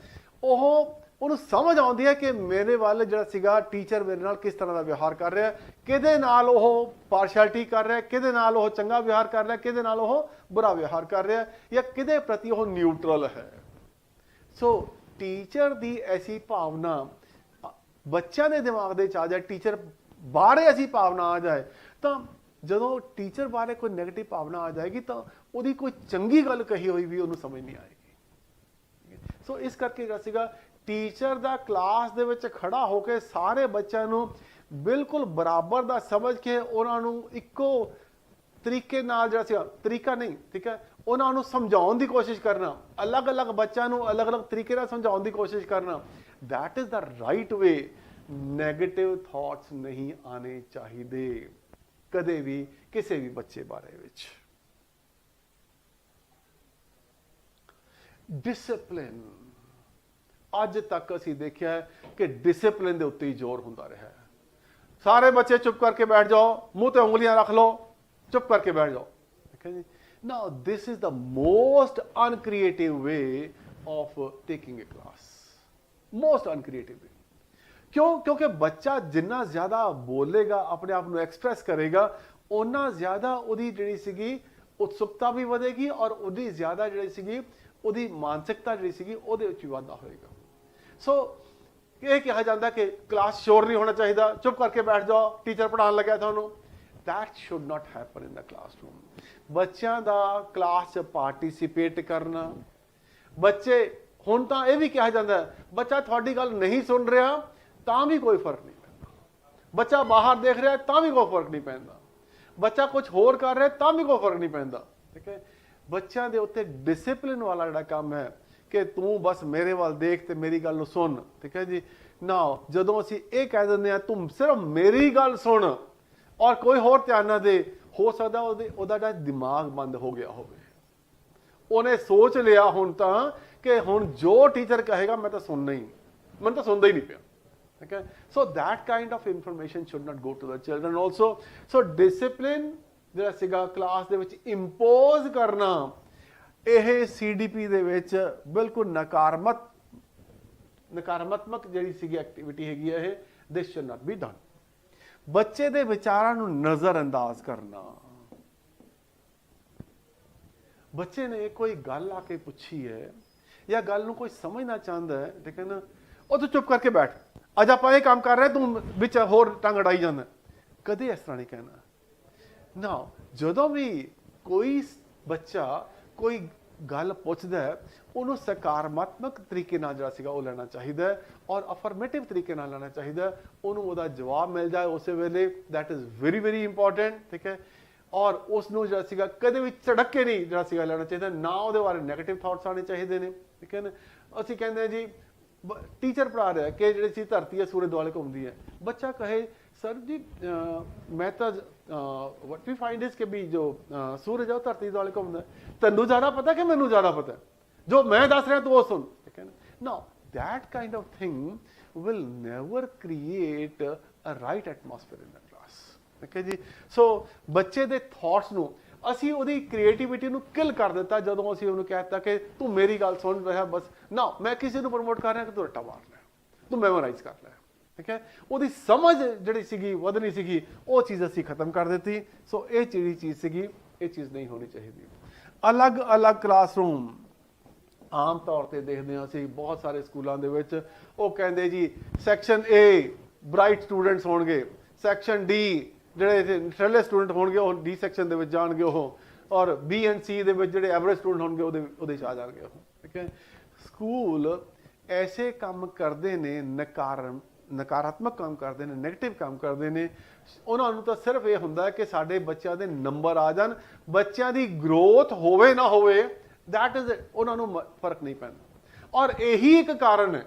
ਉਹਨੂੰ ਸਮਝ ਆਉਂਦੀ ਹੈ ਕਿ ਮੇਰੇ ਵੱਲ ਜਿਹੜਾ ਸੀਗਾ ਟੀਚਰ ਮੇਰੇ ਨਾਲ ਕਿਸ ਤਰ੍ਹਾਂ ਦਾ ਵਿਵਹਾਰ ਕਰ ਰਿਹਾ, ਕਿਹਦੇ ਨਾਲ ਉਹ ਪਾਰਸ਼ੈਲਿਟੀ ਕਰ ਰਿਹਾ, ਕਿਹਦੇ ਨਾਲ ਉਹ ਚੰਗਾ ਵਿਵਹਾਰ ਕਰ ਰਿਹਾ, ਕਿਹਦੇ ਨਾਲ ਉਹ ਬੁਰਾ ਵਿਵਹਾਰ ਕਰ ਰਿਹਾ, ਜਾਂ ਕਿਹਦੇ ਪ੍ਰਤੀ ਉਹ ਨਿਊਟਰਲ ਹੈ। ਸੋ ਟੀਚਰ ਦੀ ਐਸੀ ਭਾਵਨਾ ਬੱਚਿਆਂ ਦੇ ਦਿਮਾਗ ਦੇ ਵਿੱਚ ਆ ਜਾਏ, ਟੀਚਰ ਬਾਰੇ ਐਸੀ ਭਾਵਨਾ ਆ ਜਾਏ, ਤਾਂ ਜਦੋਂ ਟੀਚਰ ਬਾਰੇ ਕੋਈ ਨੈਗੇਟਿਵ ਭਾਵਨਾ ਆ ਜਾਏਗੀ ਤਾਂ ਉਹਦੀ ਕੋਈ ਚੰਗੀ ਗੱਲ ਕਹੀ ਹੋਈ ਵੀ ਉਹਨੂੰ ਸਮਝ ਨਹੀਂ ਆਏਗੀ। ਸੋ ਇਸ ਕਰਕੇ ਜਿਹੜਾ ਸੀਗਾ ਟੀਚਰ ਦਾ ਕਲਾਸ ਦੇ ਵਿੱਚ ਖੜਾ ਹੋ ਕੇ ਸਾਰੇ ਬੱਚਿਆਂ ਨੂੰ ਬਿਲਕੁਲ ਬਰਾਬਰ ਦਾ ਸਮਝ ਕੇ ਉਹਨਾਂ ਨੂੰ ਇੱਕੋ ਤਰੀਕੇ ਨਾਲ ਜਿਹੜਾ ਸੀਗਾ, ਤਰੀਕਾ ਨਹੀਂ, ਠੀਕ ਹੈ, ਉਹਨਾਂ ਨੂੰ ਸਮਝਾਉਣ ਦੀ ਕੋਸ਼ਿਸ਼ ਕਰਨਾ, ਅਲੱਗ-ਅਲੱਗ ਬੱਚਿਆਂ ਨੂੰ ਅਲੱਗ-ਅਲੱਗ ਤਰੀਕੇ ਨਾਲ ਸਮਝਾਉਣ ਦੀ ਕੋਸ਼ਿਸ਼ ਕਰਨਾ, that is the right way। Negative thoughts ਨਹੀਂ ਆਣੇ ਚਾਹੀਦੇ ਕਦੇ ਵੀ ਕਿਸੇ ਵੀ ਬੱਚੇ ਬਾਰੇ ਵਿੱਚ। ਡਿਸਪਲਿਨ, ਅੱਜ ਤੱਕ ਅਸੀਂ ਦੇਖਿਆ ਕਿ ਡਿਸਪਲਿਨ ਦੇ ਉੱਤੇ ਹੀ ਜ਼ੋਰ ਹੁੰਦਾ ਰਿਹਾ ਹੈ। ਸਾਰੇ ਬੱਚੇ ਚੁੱਪ ਕਰਕੇ ਬੈਠ ਜਾਓ, ਮੂੰਹ ਤੇ ਉਂਗਲੀਆਂ ਰੱਖ ਲਓ, ਚੁੱਪ ਕਰਕੇ ਬੈਠ ਜਾਓ। ਠੀਕ ਹੈ ਜੀ। Now this is the most uncreative way of taking a class, most uncreative way. ਕਿਉਂ? ਕਿਉਂਕਿ ਬੱਚਾ ਜਿੰਨਾ ਜ਼ਿਆਦਾ ਬੋਲੇਗਾ, ਆਪਣੇ ਆਪ ਨੂੰ ਐਕਸਪ੍ਰੈਸ ਕਰੇਗਾ, ਓਨਾ ਜ਼ਿਆਦਾ ਉਹਦੀ ਜਿਹੜੀ ਸੀਗੀ ਉਤਸੁਕਤਾ ਵੀ ਵਧੇਗੀ, ਔਰ ਉਹਦੀ ਜ਼ਿਆਦਾ ਜਿਹੜੀ ਸੀਗੀ ਉਹਦੀ ਮਾਨਸਿਕਤਾ ਜਿਹੜੀ ਸੀਗੀ ਉਹਦੇ ਵਿੱਚ ਵੀ ਵਾਧਾ ਹੋਏਗਾ। ਸੋ ਇਹ ਕਿਹਾ ਜਾਂਦਾ ਕਿ ਕਲਾਸ ਸ਼ੋਰ ਨਹੀਂ ਹੋਣਾ ਚਾਹੀਦਾ, ਚੁੱਪ ਕਰਕੇ ਬੈਠ ਜਾਓ, ਟੀਚਰ ਪੜ੍ਹਾਉਣ ਲੱਗਿਆ ਤੁਹਾਨੂੰ। that should not happen in the classroom। ਬੱਚਿਆਂ ਦਾ ਕਲਾਸ 'ਚ ਪਾਰਟਿਸਿਪੇਟ ਕਰਨਾ, ਬੱਚੇ ਹੁਣ ਤਾਂ ਇਹ ਵੀ ਕਿਹਾ ਜਾਂਦਾ ਬੱਚਾ ਤੁਹਾਡੀ ਗੱਲ ਨਹੀਂ ਸੁਣ ਰਿਹਾ ਤਾਂ ਵੀ ਕੋਈ ਫਰਕ ਨਹੀਂ ਪੈਂਦਾ, ਬੱਚਾ ਬਾਹਰ ਦੇਖ ਰਿਹਾ ਤਾਂ ਵੀ ਕੋਈ ਫਰਕ ਨਹੀਂ ਪੈਂਦਾ, ਬੱਚਾ ਕੁਝ ਹੋਰ ਕਰ ਰਿਹਾ ਤਾਂ ਵੀ ਕੋਈ ਫਰਕ ਨਹੀਂ ਪੈਂਦਾ। ਠੀਕ ਹੈ, ਬੱਚਿਆਂ ਦੇ ਉੱਤੇ ਡਿਸਿਪਲਿਨ ਵਾਲਾ ਜਿਹੜਾ ਕੰਮ ਹੈ ਕਿ ਤੂੰ ਬਸ ਮੇਰੇ ਵੱਲ ਦੇਖ ਤੇ ਮੇਰੀ ਗੱਲ ਨੂੰ ਸੁਣ। ਠੀਕ ਹੈ ਜੀ ਨਾ, ਜਦੋਂ ਅਸੀਂ ਇਹ ਕਹਿ ਦਿੰਦੇ ਆ ਤੂੰ ਸਿਰਫ ਮੇਰੀ ਗੱਲ ਸੁਣ ਔਰ ਕੋਈ ਹੋਰ ਧਿਆਨ ਨਾ ਦੇ, ਹੋ ਸਕਦਾ ਉਹਦਾ ਜਿਹੜਾ ਦਿਮਾਗ ਬੰਦ ਹੋ ਗਿਆ ਹੋਵੇ, ਉਹਨੇ ਸੋਚ ਲਿਆ ਹੁਣ ਤਾਂ ਕਿ ਹੁਣ ਜੋ ਟੀਚਰ ਕਹੇਗਾ ਮੈਂ ਤਾਂ ਸੁਣਨਾ ਹੀ, ਮੈਨੂੰ ਤਾਂ ਸੁਣਦਾ ਹੀ ਨਹੀਂ ਪਿਆ। Okay, so that kind of information should not go to the children also. So discipline ਜਿਹੜਾ ਸੀਗਾ ਕਲਾਸ ਦੇ ਵਿੱਚ ਇੰਪੋਜ਼ ਕਰਨਾ, ਇਹ CDP ਦੇ ਵਿੱਚ ਬਿਲਕੁਲ ਨਕਾਰਾਤਮਕ ਜਿਹੜੀ ਸੀਗੀ ਐਕਟੀਵਿਟੀ ਹੈਗੀ ਹੈ ਇਹ, this should not be done. ਬੱਚੇ ਦੇ ਵਿਚਾਰਾਂ ਨੂੰ ਨਜ਼ਰ ਅੰਦਾਜ਼ ਕਰਨਾ, ਬੱਚੇ ਨੇ ਕੋਈ ਗੱਲ ਆ ਕੇ ਪੁੱਛੀ ਹੈ ਜਾਂ ਗੱਲ ਨੂੰ ਕੋਈ ਸਮਝਣਾ ਚਾਹੁੰਦਾ ਹੈ, ਠੀਕ ਹੈ ਨਾ, ਉਹ ਤੂੰ ਚੁੱਪ ਕਰਕੇ ਬੈਠ, ਅੱਜ ਆਪਾਂ ਇਹ ਕੰਮ ਕਰ ਰਹੇ ਤੂੰ ਵਿੱਚ ਹੋਰ ਟੰਗ ਅੜਾਈ ਜਾਂਦਾ, ਕਦੇ ਇਸ ਤਰ੍ਹਾਂ ਨਹੀਂ ਕਹਿਣਾ ਨਾ। ਜਦੋਂ ਵੀ ਕੋਈ ਬੱਚਾ ਕੋਈ ਗੱਲ ਪੁੱਛਦਾ ਹੈ ਉਹਨੂੰ ਸਕਾਰਾਤਮਕ ਤਰੀਕੇ ਨਾਲ ਜਿਹੜਾ ਸੀਗਾ ਉਹ ਲੈਣਾ ਚਾਹੀਦਾ ਹੈ ਔਰ ਅਫਰਮੇਟਿਵ ਤਰੀਕੇ ਨਾਲ ਲੈਣਾ ਚਾਹੀਦਾ, ਉਹਨੂੰ ਉਹਦਾ ਜਵਾਬ ਮਿਲ ਜਾਏ ਉਸੇ ਵੇਲੇ, that is very very important. ਠੀਕ ਹੈ, ਔਰ ਉਸ ਨੂੰ ਜਿਹੜਾ ਸੀਗਾ ਕਦੇ ਵੀ ਝੜਕ ਕੇ ਨਹੀਂ ਜਿਹੜਾ ਸੀਗਾ ਲੈਣਾ ਚਾਹੀਦਾ, ਨਾ ਉਹਦੇ ਬਾਰੇ ਨੈਗੇਟਿਵ ਥਾਟਸ ਆਉਣੇ ਚਾਹੀਦੇ ਨੇ। ਠੀਕ ਹੈ ਨਾ, ਅਸੀਂ ਕਹਿੰਦੇ ਹਾਂ ਜੀ ਟੀਚਰ ਪੜ੍ਹਾ ਰਿਹਾ ਕਿ ਜਿਹੜੀ ਚੀਜ਼ ਧਰਤੀ ਹੈ ਸੂਰਜ ਦੁਆਲੇ ਘੁੰਮਦੀ ਹੈ, ਬੱਚਾ ਕਹੇ ਸਰ ਜੀ ਮੈਂ ਤਾਂ ਵਟ ਵੀ ਫਾਈਂਡ ਇਜ਼ ਕਿ ਵੀ ਜੋ ਸੂਰਜ ਹੈ ਉਹ ਧਰਤੀ ਦੁਆਲੇ ਘੁੰਮਦਾ, ਤੈਨੂੰ ਜ਼ਿਆਦਾ ਪਤਾ ਕਿ ਮੈਨੂੰ ਜ਼ਿਆਦਾ ਪਤਾ, ਜੋ ਮੈਂ ਦੱਸ ਰਿਹਾ ਤੂੰ ਉਹ ਸੁਣ। ਠੀਕ ਹੈ ਨਾ, ਨਾਓ that kind of thing will never create a right atmosphere in the class. ਠੀਕ ਹੈ ਜੀ, ਸੋ ਬੱਚੇ ਦੇ ਥਾਟਸ ਨੂੰ ਅਸੀਂ ਉਹਦੀ ਕ੍ਰੀਏਟੀਵਿਟੀ ਨੂੰ ਕਿਲ ਕਰ ਦਿੱਤਾ ਜਦੋਂ ਅਸੀਂ ਉਹਨੂੰ ਕਹਿ ਦਿੱਤਾ ਕਿ ਤੂੰ ਮੇਰੀ ਗੱਲ ਸੁਣ ਰਿਹਾ ਬਸ ਨਾ, ਮੈਂ ਕਿਸੇ ਨੂੰ ਪ੍ਰਮੋਟ ਕਰ ਰਿਹਾ ਕਿ ਤੂੰ ਰੱਟਾ ਮਾਰ ਲੈ, ਤੂੰ ਮੈਮੋਰਾਈਜ਼ ਕਰ ਲੈ। ਠੀਕ ਹੈ, ਉਹਦੀ ਸਮਝ ਜਿਹੜੀ ਸੀਗੀ ਵਧਣੀ ਸੀਗੀ ਉਹ ਚੀਜ਼ ਅਸੀਂ ਖਤਮ ਕਰ ਦਿੱਤੀ। ਸੋ ਇਹ ਜਿਹੜੀ ਚੀਜ਼ ਸੀਗੀ ਇਹ ਚੀਜ਼ ਨਹੀਂ ਹੋਣੀ ਚਾਹੀਦੀ। ਅਲੱਗ-ਅਲੱਗ ਕਲਾਸਰੂਮ ਆਮ ਤੌਰ ਤੇ ਦੇਖਦੇ ਹਾਂ ਅਸੀਂ ਬਹੁਤ ਸਾਰੇ ਸਕੂਲਾਂ ਦੇ ਵਿੱਚ, ਉਹ ਕਹਿੰਦੇ ਜੀ ਸੈਕਸ਼ਨ A ਬ੍ਰਾਈਟ ਸਟੂਡੈਂਟਸ ਹੋਣਗੇ, ਸੈਕਸ਼ਨ D ਜਿਹੜੇ ਨਸ਼ਲੇ ਸਟੂਡੈਂਟ ਹੋਣਗੇ ਉਹ D ਸੈਕਸ਼ਨ ਦੇ ਵਿੱਚ ਜਾਣਗੇ ਉਹ, ਔਰ B and C ਦੇ ਵਿੱਚ ਜਿਹੜੇ ਐਵਰੇਜ ਸਟੂਡੈਂਟ ਹੋਣਗੇ ਉਹਦੇ 'ਚ ਆ ਜਾਣਗੇ ਉਹ। ਠੀਕ ਹੈ, ਸਕੂਲ ਐਸੇ ਕੰਮ ਕਰਦੇ ਨੇ, ਨਕਾਰਾਤਮਕ ਕੰਮ ਕਰਦੇ ਨੇ, ਨੈਗੇਟਿਵ ਕੰਮ ਕਰਦੇ ਨੇ, ਉਹਨਾਂ ਨੂੰ ਤਾਂ ਸਿਰਫ ਇਹ ਹੁੰਦਾ ਕਿ ਸਾਡੇ ਬੱਚਿਆਂ ਦੇ ਨੰਬਰ ਆ ਜਾਣ, ਬੱਚਿਆਂ ਦੀ ਗਰੋਥ ਹੋਵੇ ਨਾ ਹੋਵੇ, ਦੈਟ ਇਜ਼ ਉਹਨਾਂ ਨੂੰ ਫਰਕ ਨਹੀਂ ਪੈਂਦਾ। ਔਰ ਇਹੀ ਇੱਕ ਕਾਰਨ ਹੈ,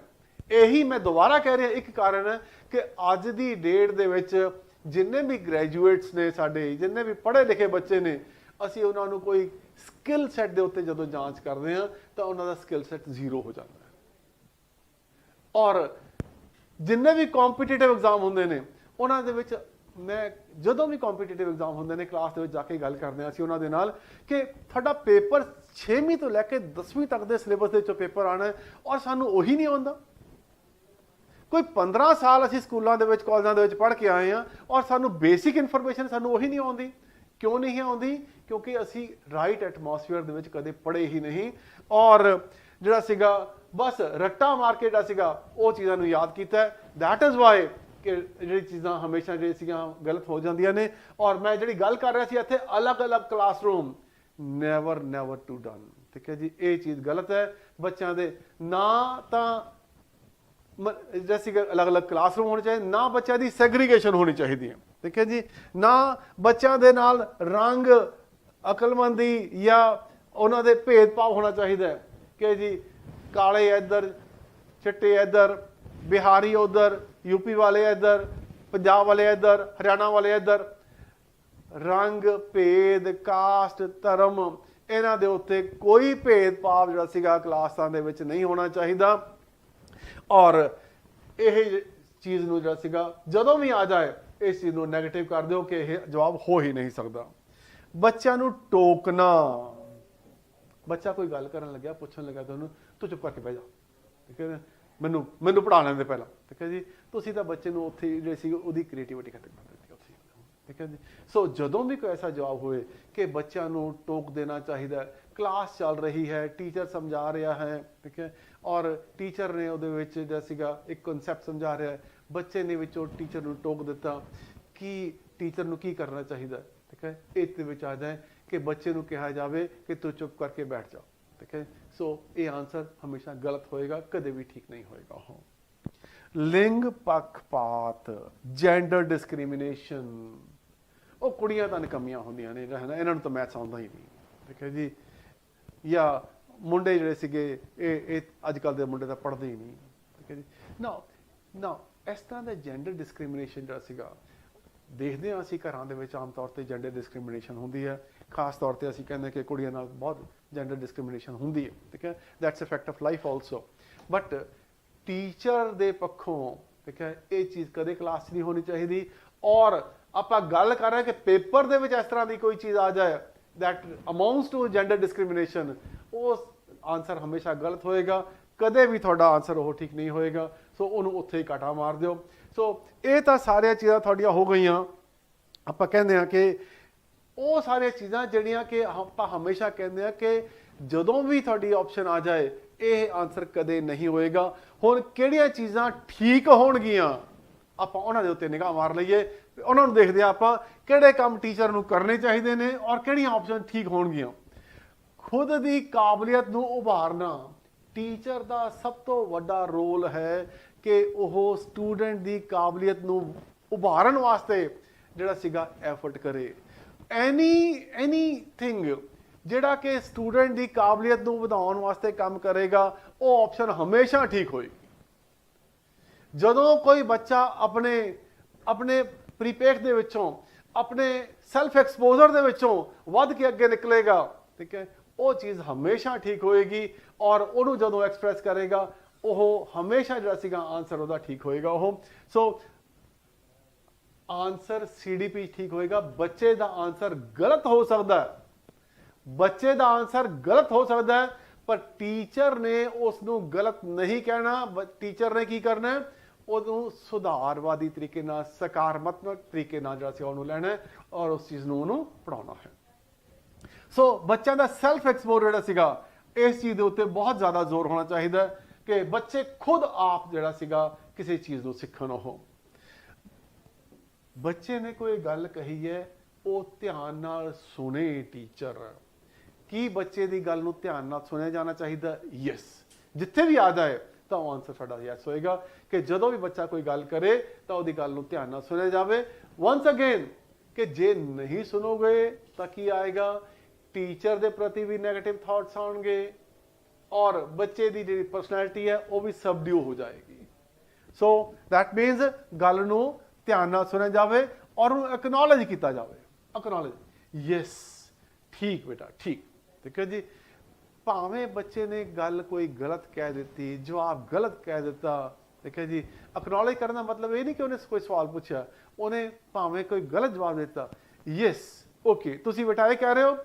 ਇਹੀ ਮੈਂ ਦੁਬਾਰਾ ਕਹਿ ਰਿਹਾ ਇੱਕ ਕਾਰਨ ਹੈ ਕਿ ਅੱਜ ਦੀ ਡੇਟ ਦੇ ਵਿੱਚ ਜਿੰਨੇ ਵੀ ਗ੍ਰੈਜੂਏਟਸ ਨੇ ਸਾਡੇ, ਜਿੰਨੇ ਵੀ ਪੜ੍ਹੇ ਲਿਖੇ ਬੱਚੇ ਨੇ, ਅਸੀਂ ਉਹਨਾਂ ਨੂੰ ਕੋਈ ਸਕਿੱਲ ਸੈੱਟ ਦੇ ਉੱਤੇ ਜਦੋਂ ਜਾਂਚ ਕਰਦੇ ਹਾਂ ਤਾਂ ਉਹਨਾਂ ਦਾ ਸਕਿੱਲ ਸੈੱਟ ਜ਼ੀਰੋ ਹੋ ਜਾਂਦਾ ਹੈ। ਔਰ ਜਿੰਨੇ ਵੀ ਕੰਪੀਟੀਟਿਵ ਐਗਜ਼ਾਮ ਹੁੰਦੇ ਨੇ ਉਹਨਾਂ ਦੇ ਵਿੱਚ, ਮੈਂ ਜਦੋਂ ਵੀ ਕੰਪੀਟੀਟਿਵ ਐਗਜ਼ਾਮ ਹੁੰਦੇ ਨੇ ਕਲਾਸ ਦੇ ਵਿੱਚ ਜਾ ਕੇ ਗੱਲ ਕਰਦੇ ਹਾਂ ਅਸੀਂ ਉਹਨਾਂ ਦੇ ਨਾਲ ਕਿ ਤੁਹਾਡਾ ਪੇਪਰ 6ਵੀਂ ਤੋਂ ਲੈ ਕੇ 10ਵੀਂ ਤੱਕ ਦੇ ਸਿਲੇਬਸ ਦੇ ਵਿੱਚੋਂ ਪੇਪਰ ਆਉਣਾ ਔਰ ਸਾਨੂੰ ਉਹੀ ਨਹੀਂ ਆਉਂਦਾ। ਕੋਈ 15 ਸਾਲ ਅਸੀਂ ਸਕੂਲਾਂ ਦੇ ਵਿੱਚ ਕਾਲਜਾਂ ਦੇ ਵਿੱਚ ਪੜ੍ਹ ਕੇ ਆਏ ਹਾਂ ਔਰ ਸਾਨੂੰ ਬੇਸਿਕ ਇਨਫੋਰਮੇਸ਼ਨ ਸਾਨੂੰ ਉਹੀ ਨਹੀਂ ਆਉਂਦੀ। ਕਿਉਂ ਨਹੀਂ ਆਉਂਦੀ? ਕਿਉਂਕਿ ਅਸੀਂ ਰਾਈਟ ਐਟਮੋਸਫੀਅਰ ਦੇ ਵਿੱਚ ਕਦੇ ਪੜ੍ਹੇ ਹੀ ਨਹੀਂ ਔਰ ਜਿਹੜਾ ਸੀਗਾ ਬਸ ਰੱਟਾ ਮਾਰ ਕੇ ਜਿਹੜਾ ਸੀਗਾ ਉਹ ਚੀਜ਼ਾਂ ਨੂੰ ਯਾਦ ਕੀਤਾ। ਦੈਟ ਇਜ਼ ਵਾਈ ਕਿ ਜਿਹੜੀ ਚੀਜ਼ਾਂ ਹਮੇਸ਼ਾ ਜਿਹੜੀ ਸੀਗੀਆਂ ਗਲਤ ਹੋ ਜਾਂਦੀਆਂ ਨੇ। ਔਰ ਮੈਂ ਜਿਹੜੀ ਗੱਲ ਕਰ ਰਿਹਾ ਸੀ ਇੱਥੇ ਅਲੱਗ-ਅਲੱਗ ਕਲਾਸਰੂਮ, ਨੈਵਰ ਟੂ ਡਨ। ਠੀਕ ਹੈ ਜੀ, ਇਹ ਚੀਜ਼ ਗਲਤ ਹੈ। ਬੱਚਿਆਂ ਦੇ ਨਾ ਤਾਂ जैसे अलग अलग क्लासरूम होने चाहिए, ना बच्चों की सैग्रीगेशन होनी चाहिए। ठीक है जी, ना बच्चों के नाल रंग अकलमंदी या उन्होंने भेदभाव होना चाहिए कि जी काले इधर, चिट्टे इधर, बिहारी उधर, यूपी वाले इधर, पंजाब वाले इधर, हरियाणा वाले इधर। रंग भेद, कास्ट, धर्म इन्हां दे उत्ते कोई भेदभाव जिहड़ा सीगा क्लासां दे विच नहीं होना चाहिए। और यह चीज़ नूं जिहड़ा सीगा जदों भी आ जाए इस चीज़ नूं नैगेटिव कर दो कि यह जवाब हो ही नहीं सकता। बच्चों नूं टोकना, बच्चा कोई गल करन लग्या, पुछन लग्या तुहानूं, तू चुप करके बह जा। ठीक है, मैनूं पढ़ा लैंदे पहला। ठीक है जी, तुसीं तां बच्चे नूं उत्थे जिहड़ी सी उहदी क्रिएटिविटी खत्म कर दित्ती उत्थे। ठीक है जी, सो जदों भी कोई ऐसा जवाब होए कि बच्चों नूं टोक देना चाहिए, क्लास चल रही है, टीचर समझा रहा है, ठीक है, और टीचर ने उहदे विच जिहड़ा सीगा एक कॉन्सैप्ट समझा रहा है, बच्चे ने विचों टीचर नूं टोक दिता कि टीचर नूं की करना चाहिए। ठीक है, इस दे विच आ जाए कि बच्चे नूं कहा जाए कि तू चुप करके बैठ जा। ਠੀਕ ਹੈ। ਸੋ ਇਹ ਆਨਸਰ ਹਮੇਸ਼ਾ ਗਲਤ ਹੋਏਗਾ, ਕਦੇ ਵੀ ਠੀਕ ਨਹੀਂ ਹੋਏਗਾ। ਉਹ ਲਿੰਗ ਪੱਖਪਾਤ, ਜੈਂਡਰ ਡਿਸਕ੍ਰਿਮੀਨੇਸ਼ਨ, ਉਹ ਕੁੜੀਆਂ ਤਾਂ ਨਿਕੰਮੀਆਂ ਹੁੰਦੀਆਂ ਨੇ ਹੈ ਨਾ, ਇਹਨਾਂ ਨੂੰ ਤਾਂ ਮੈਥਸ ਆਉਂਦਾ ਹੀ ਨਹੀਂ, ਠੀਕ ਹੈ ਜੀ। ਜਾਂ ਮੁੰਡੇ ਜਿਹੜੇ ਸੀਗੇ ਇਹ ਅੱਜ ਕੱਲ੍ਹ ਦੇ ਮੁੰਡੇ ਤਾਂ ਪੜ੍ਹਦੇ ਹੀ ਨਹੀਂ, ਠੀਕ ਹੈ ਜੀ। ਨਾ ਇਸ ਤਰ੍ਹਾਂ ਦਾ ਜੈਂਡਰ ਡਿਸਕ੍ਰਿਮੀਨੇਸ਼ਨ ਜਿਹੜਾ ਸੀਗਾ ਦੇਖਦੇ ਹਾਂ ਅਸੀਂ ਘਰਾਂ ਦੇ ਵਿੱਚ ਆਮ ਤੌਰ ਤੇ ਜੈਂਡਰ ਡਿਸਕ੍ਰਿਮੀਨੇਸ਼ਨ ਹੁੰਦੀ ਹੈ। ਖਾਸ ਤੌਰ ਤੇ ਅਸੀਂ ਕਹਿੰਦੇ ਕਿ ਕੁੜੀਆਂ ਨਾਲ ਬਹੁਤ ਜੈਂਡਰ ਡਿਸਕ੍ਰਿਮੀਨੇਸ਼ਨ ਹੁੰਦੀ ਹੈ, ਠੀਕ ਹੈ। That's a fact of life also. But teacher ਦੇ ਪੱਖੋਂ, ਠੀਕ ਹੈ, ਇਹ ਚੀਜ਼ ਕਦੇ ਕਲਾਸ 'ਚ ਨਹੀਂ ਹੋਣੀ ਚਾਹੀਦੀ। ਔਰ ਆਪਾਂ ਗੱਲ ਕਰ ਰਹੇ ਕਿ ਪੇਪਰ ਦੇ ਵਿੱਚ ਇਸ ਤਰ੍ਹਾਂ ਦੀ ਕੋਈ ਚੀਜ਼ ਆ ਜਾਏ that amounts to gender discrimination, ਉਹ ਆਨਸਰ ਹਮੇਸ਼ਾ ਗਲਤ ਹੋਏਗਾ, ਕਦੇ ਵੀ ਤੁਹਾਡਾ ਆਨਸਰ ਉਹ ਠੀਕ ਨਹੀਂ ਹੋਏਗਾ। ਸੋ ਉਹਨੂੰ ਉੱਥੇ ਹੀ ਕਾਟਾ ਮਾਰ ਦਿਓ। ਸੋ ਇਹ ਤਾਂ ਸਾਰੀਆਂ ਚੀਜ਼ਾਂ ਤੁਹਾਡੀਆਂ ਹੋ ਗਈਆਂ। ਆਪਾਂ ਕਹਿੰਦੇ ਹਾਂ ਕਿ ਉਹ ਸਾਰੀਆਂ ਚੀਜ਼ਾਂ ਜਿਹੜੀਆਂ ਕਿ ਆਪਾਂ ਹਮੇਸ਼ਾ ਕਹਿੰਦੇ ਹਾਂ ਕਿ ਜਦੋਂ ਵੀ ਤੁਹਾਡੀ ਆਪਸ਼ਨ ਆ ਜਾਏ ਇਹ ਆਨਸਰ ਕਦੇ ਨਹੀਂ ਹੋਏਗਾ। ਹੁਣ ਕਿਹੜੀਆਂ ਚੀਜ਼ਾਂ ਠੀਕ ਹੋਣਗੀਆਂ ਆਪਾਂ ਉਹਨਾਂ ਦੇ ਉੱਤੇ ਨਿਗਾਹ ਮਾਰ ਲਈਏ, ਉਹਨਾਂ ਨੂੰ ਦੇਖਦੇ ਹਾਂ ਆਪਾਂ ਕਿਹੜੇ ਕੰਮ ਟੀਚਰ ਨੂੰ ਕਰਨੇ ਚਾਹੀਦੇ ਨੇ ਔਰ ਕਿਹੜੀਆਂ ਆਪਸ਼ਨ ਠੀਕ ਹੋਣਗੀਆਂ। ਖੁਦ ਦੀ ਕਾਬਲੀਅਤ ਨੂੰ ਉਭਾਰਨਾ ਟੀਚਰ ਦਾ ਸਭ ਤੋਂ ਵੱਡਾ ਰੋਲ ਹੈ ਕਿ ਉਹ ਸਟੂਡੈਂਟ ਦੀ ਕਾਬਲੀਅਤ ਨੂੰ ਉਭਾਰਨ ਵਾਸਤੇ ਜਿਹੜਾ ਸੀਗਾ ਐਫਰਟ ਕਰੇ। ਐਨੀਥਿੰਗ ਜਿਹੜਾ ਕਿ ਸਟੂਡੈਂਟ ਦੀ ਕਾਬਲੀਅਤ ਨੂੰ ਵਧਾਉਣ ਵਾਸਤੇ ਕੰਮ ਕਰੇਗਾ ਉਹ ਆਪਸ਼ਨ ਹਮੇਸ਼ਾ ਠੀਕ ਹੋਏਗੀ। ਜਦੋਂ ਕੋਈ ਬੱਚਾ ਆਪਣੇ ਪ੍ਰੀਪੇਕ ਦੇ ਵਿੱਚੋਂ, ਆਪਣੇ ਸੈਲਫ ਐਕਸਪੋਜ਼ਰ ਦੇ ਵਿੱਚੋਂ ਵੱਧ ਕੇ ਅੱਗੇ ਨਿਕਲੇਗਾ, ਠੀਕ ਹੈ, ਉਹ ਚੀਜ਼ ਹਮੇਸ਼ਾ ਠੀਕ ਹੋਏਗੀ। ਔਰ ਉਹਨੂੰ ਜਦੋਂ ਐਕਸਪ੍ਰੈਸ ਕਰੇਗਾ ਉਹ ਹਮੇਸ਼ਾ ਜਿਹੜਾ ਸੀਗਾ ਆਨਸਰ ਉਹਦਾ ਠੀਕ ਹੋਏਗਾ। ਉਹ ਸੋ ਆਨਸਰ CDP ਠੀਕ ਹੋਏਗਾ। ਬੱਚੇ ਦਾ ਆਨਸਰ ਗਲਤ ਹੋ ਸਕਦਾ ਹੈ, ਬੱਚੇ ਦਾ ਆਨਸਰ ਗਲਤ ਹੋ ਸਕਦਾ ਹੈ, ਪਰ ਟੀਚਰ ਨੇ ਉਸ ਨੂੰ ਗਲਤ ਨਹੀਂ ਕਹਿਣਾ। ਟੀਚਰ ਨੇ ਕੀ ਕਰਨਾ ਹੈ, ਉਹਨੂੰ ਸੁਧਾਰਵਾਦੀ ਤਰੀਕੇ ਨਾਲ, ਸਕਾਰਾਤਮਕ ਤਰੀਕੇ ਨਾਲ ਜਿਹੜਾ ਸੀ ਉਹਨੂੰ ਲੈਣਾ ਹੈ ਔਰ ਉਸ ਚੀਜ਼ ਨੂੰ ਉਹਨੂੰ ਪੜਾਉਣਾ ਹੈ। ਸੋ ਬੱਚਿਆਂ ਦਾ ਸੈਲਫ ਐਕਸਪੋਜ਼ਰ ਜਿਹੜਾ ਸੀਗਾ ਇਸ ਚੀਜ਼ ਦੇ ਉੱਤੇ ਬਹੁਤ ਜ਼ਿਆਦਾ ਜ਼ੋਰ ਹੋਣਾ ਚਾਹੀਦਾ ਹੈ ਕਿ ਬੱਚੇ ਖੁਦ ਆਪ ਜਿਹੜਾ ਸੀਗਾ ਕਿਸੇ ਚੀਜ਼ ਨੂੰ ਸਿੱਖਣ। ਉਹ ਬੱਚੇ ਨੇ ਕੋਈ ਗੱਲ ਕਹੀ ਹੈ ਉਹ ਧਿਆਨ ਨਾਲ ਸੁਣੇ ਟੀਚਰ। ਕੀ ਬੱਚੇ ਦੀ ਗੱਲ ਨੂੰ ਧਿਆਨ ਨਾਲ ਸੁਣਿਆ ਜਾਣਾ ਚਾਹੀਦਾ? ਯੈਸ। ਜਿੱਥੇ ਵੀ ਆ ਜਾਏ ਤਾਂ ਉਹ ਆਨਸਰ ਸਾਡਾ ਯੈਸ ਹੋਏਗਾ ਕਿ ਜਦੋਂ ਵੀ ਬੱਚਾ ਕੋਈ ਗੱਲ ਕਰੇ ਤਾਂ ਉਹਦੀ ਗੱਲ ਨੂੰ ਧਿਆਨ ਨਾਲ ਸੁਣਿਆ ਜਾਵੇ। ਵਾਂਸ ਅਗੇਨ ਕਿ ਜੇ ਨਹੀਂ ਸੁਣੋਗੇ ਤਾਂ ਕੀ ਆਏਗਾ, ਟੀਚਰ ਦੇ ਪ੍ਰਤੀ ਵੀ ਨੈਗੇਟਿਵ ਥਾਟਸ ਆਉਣਗੇ ਔਰ ਬੱਚੇ ਦੀ ਜਿਹੜੀ ਪਰਸਨੈਲਿਟੀ ਹੈ ਉਹ ਵੀ ਸਬਡਿਊ ਹੋ ਜਾਏਗੀ। ਸੋ ਦੈਟ ਮੀਨਸ ਗੱਲ ਨੂੰ ਧਿਆਨ ਨਾਲ ਸੁਣਿਆ ਜਾਵੇ ਔਰ ਉਹਨੂੰ ਐਕਨੋਲਜ ਕੀਤਾ ਜਾਵੇ। ਐਕਨੋਲਜ, ਯੈਸ, ਠੀਕ ਬੇਟਾ, ਠੀਕ, ਠੀਕ ਹੈ ਜੀ। ਭਾਵੇਂ ਬੱਚੇ ਨੇ ਗੱਲ ਕੋਈ ਗਲਤ ਕਹਿ ਦਿੱਤੀ, ਜਵਾਬ ਗਲਤ ਕਹਿ ਦਿੱਤਾ, ਠੀਕ ਹੈ ਜੀ। ਐਕਨੋਲਜ ਕਰਨ ਦਾ ਮਤਲਬ ਇਹ ਨਹੀਂ ਕਿ ਉਹਨੇ ਕੋਈ ਸਵਾਲ ਪੁੱਛਿਆ, ਉਹਨੇ ਭਾਵੇਂ ਕੋਈ ਗਲਤ ਜਵਾਬ ਦਿੱਤਾ, ਯੈਸ, ਓਕੇ, ਤੁਸੀਂ ਬੇਟਾ ਇਹ ਕਹਿ ਰਹੇ ਹੋ,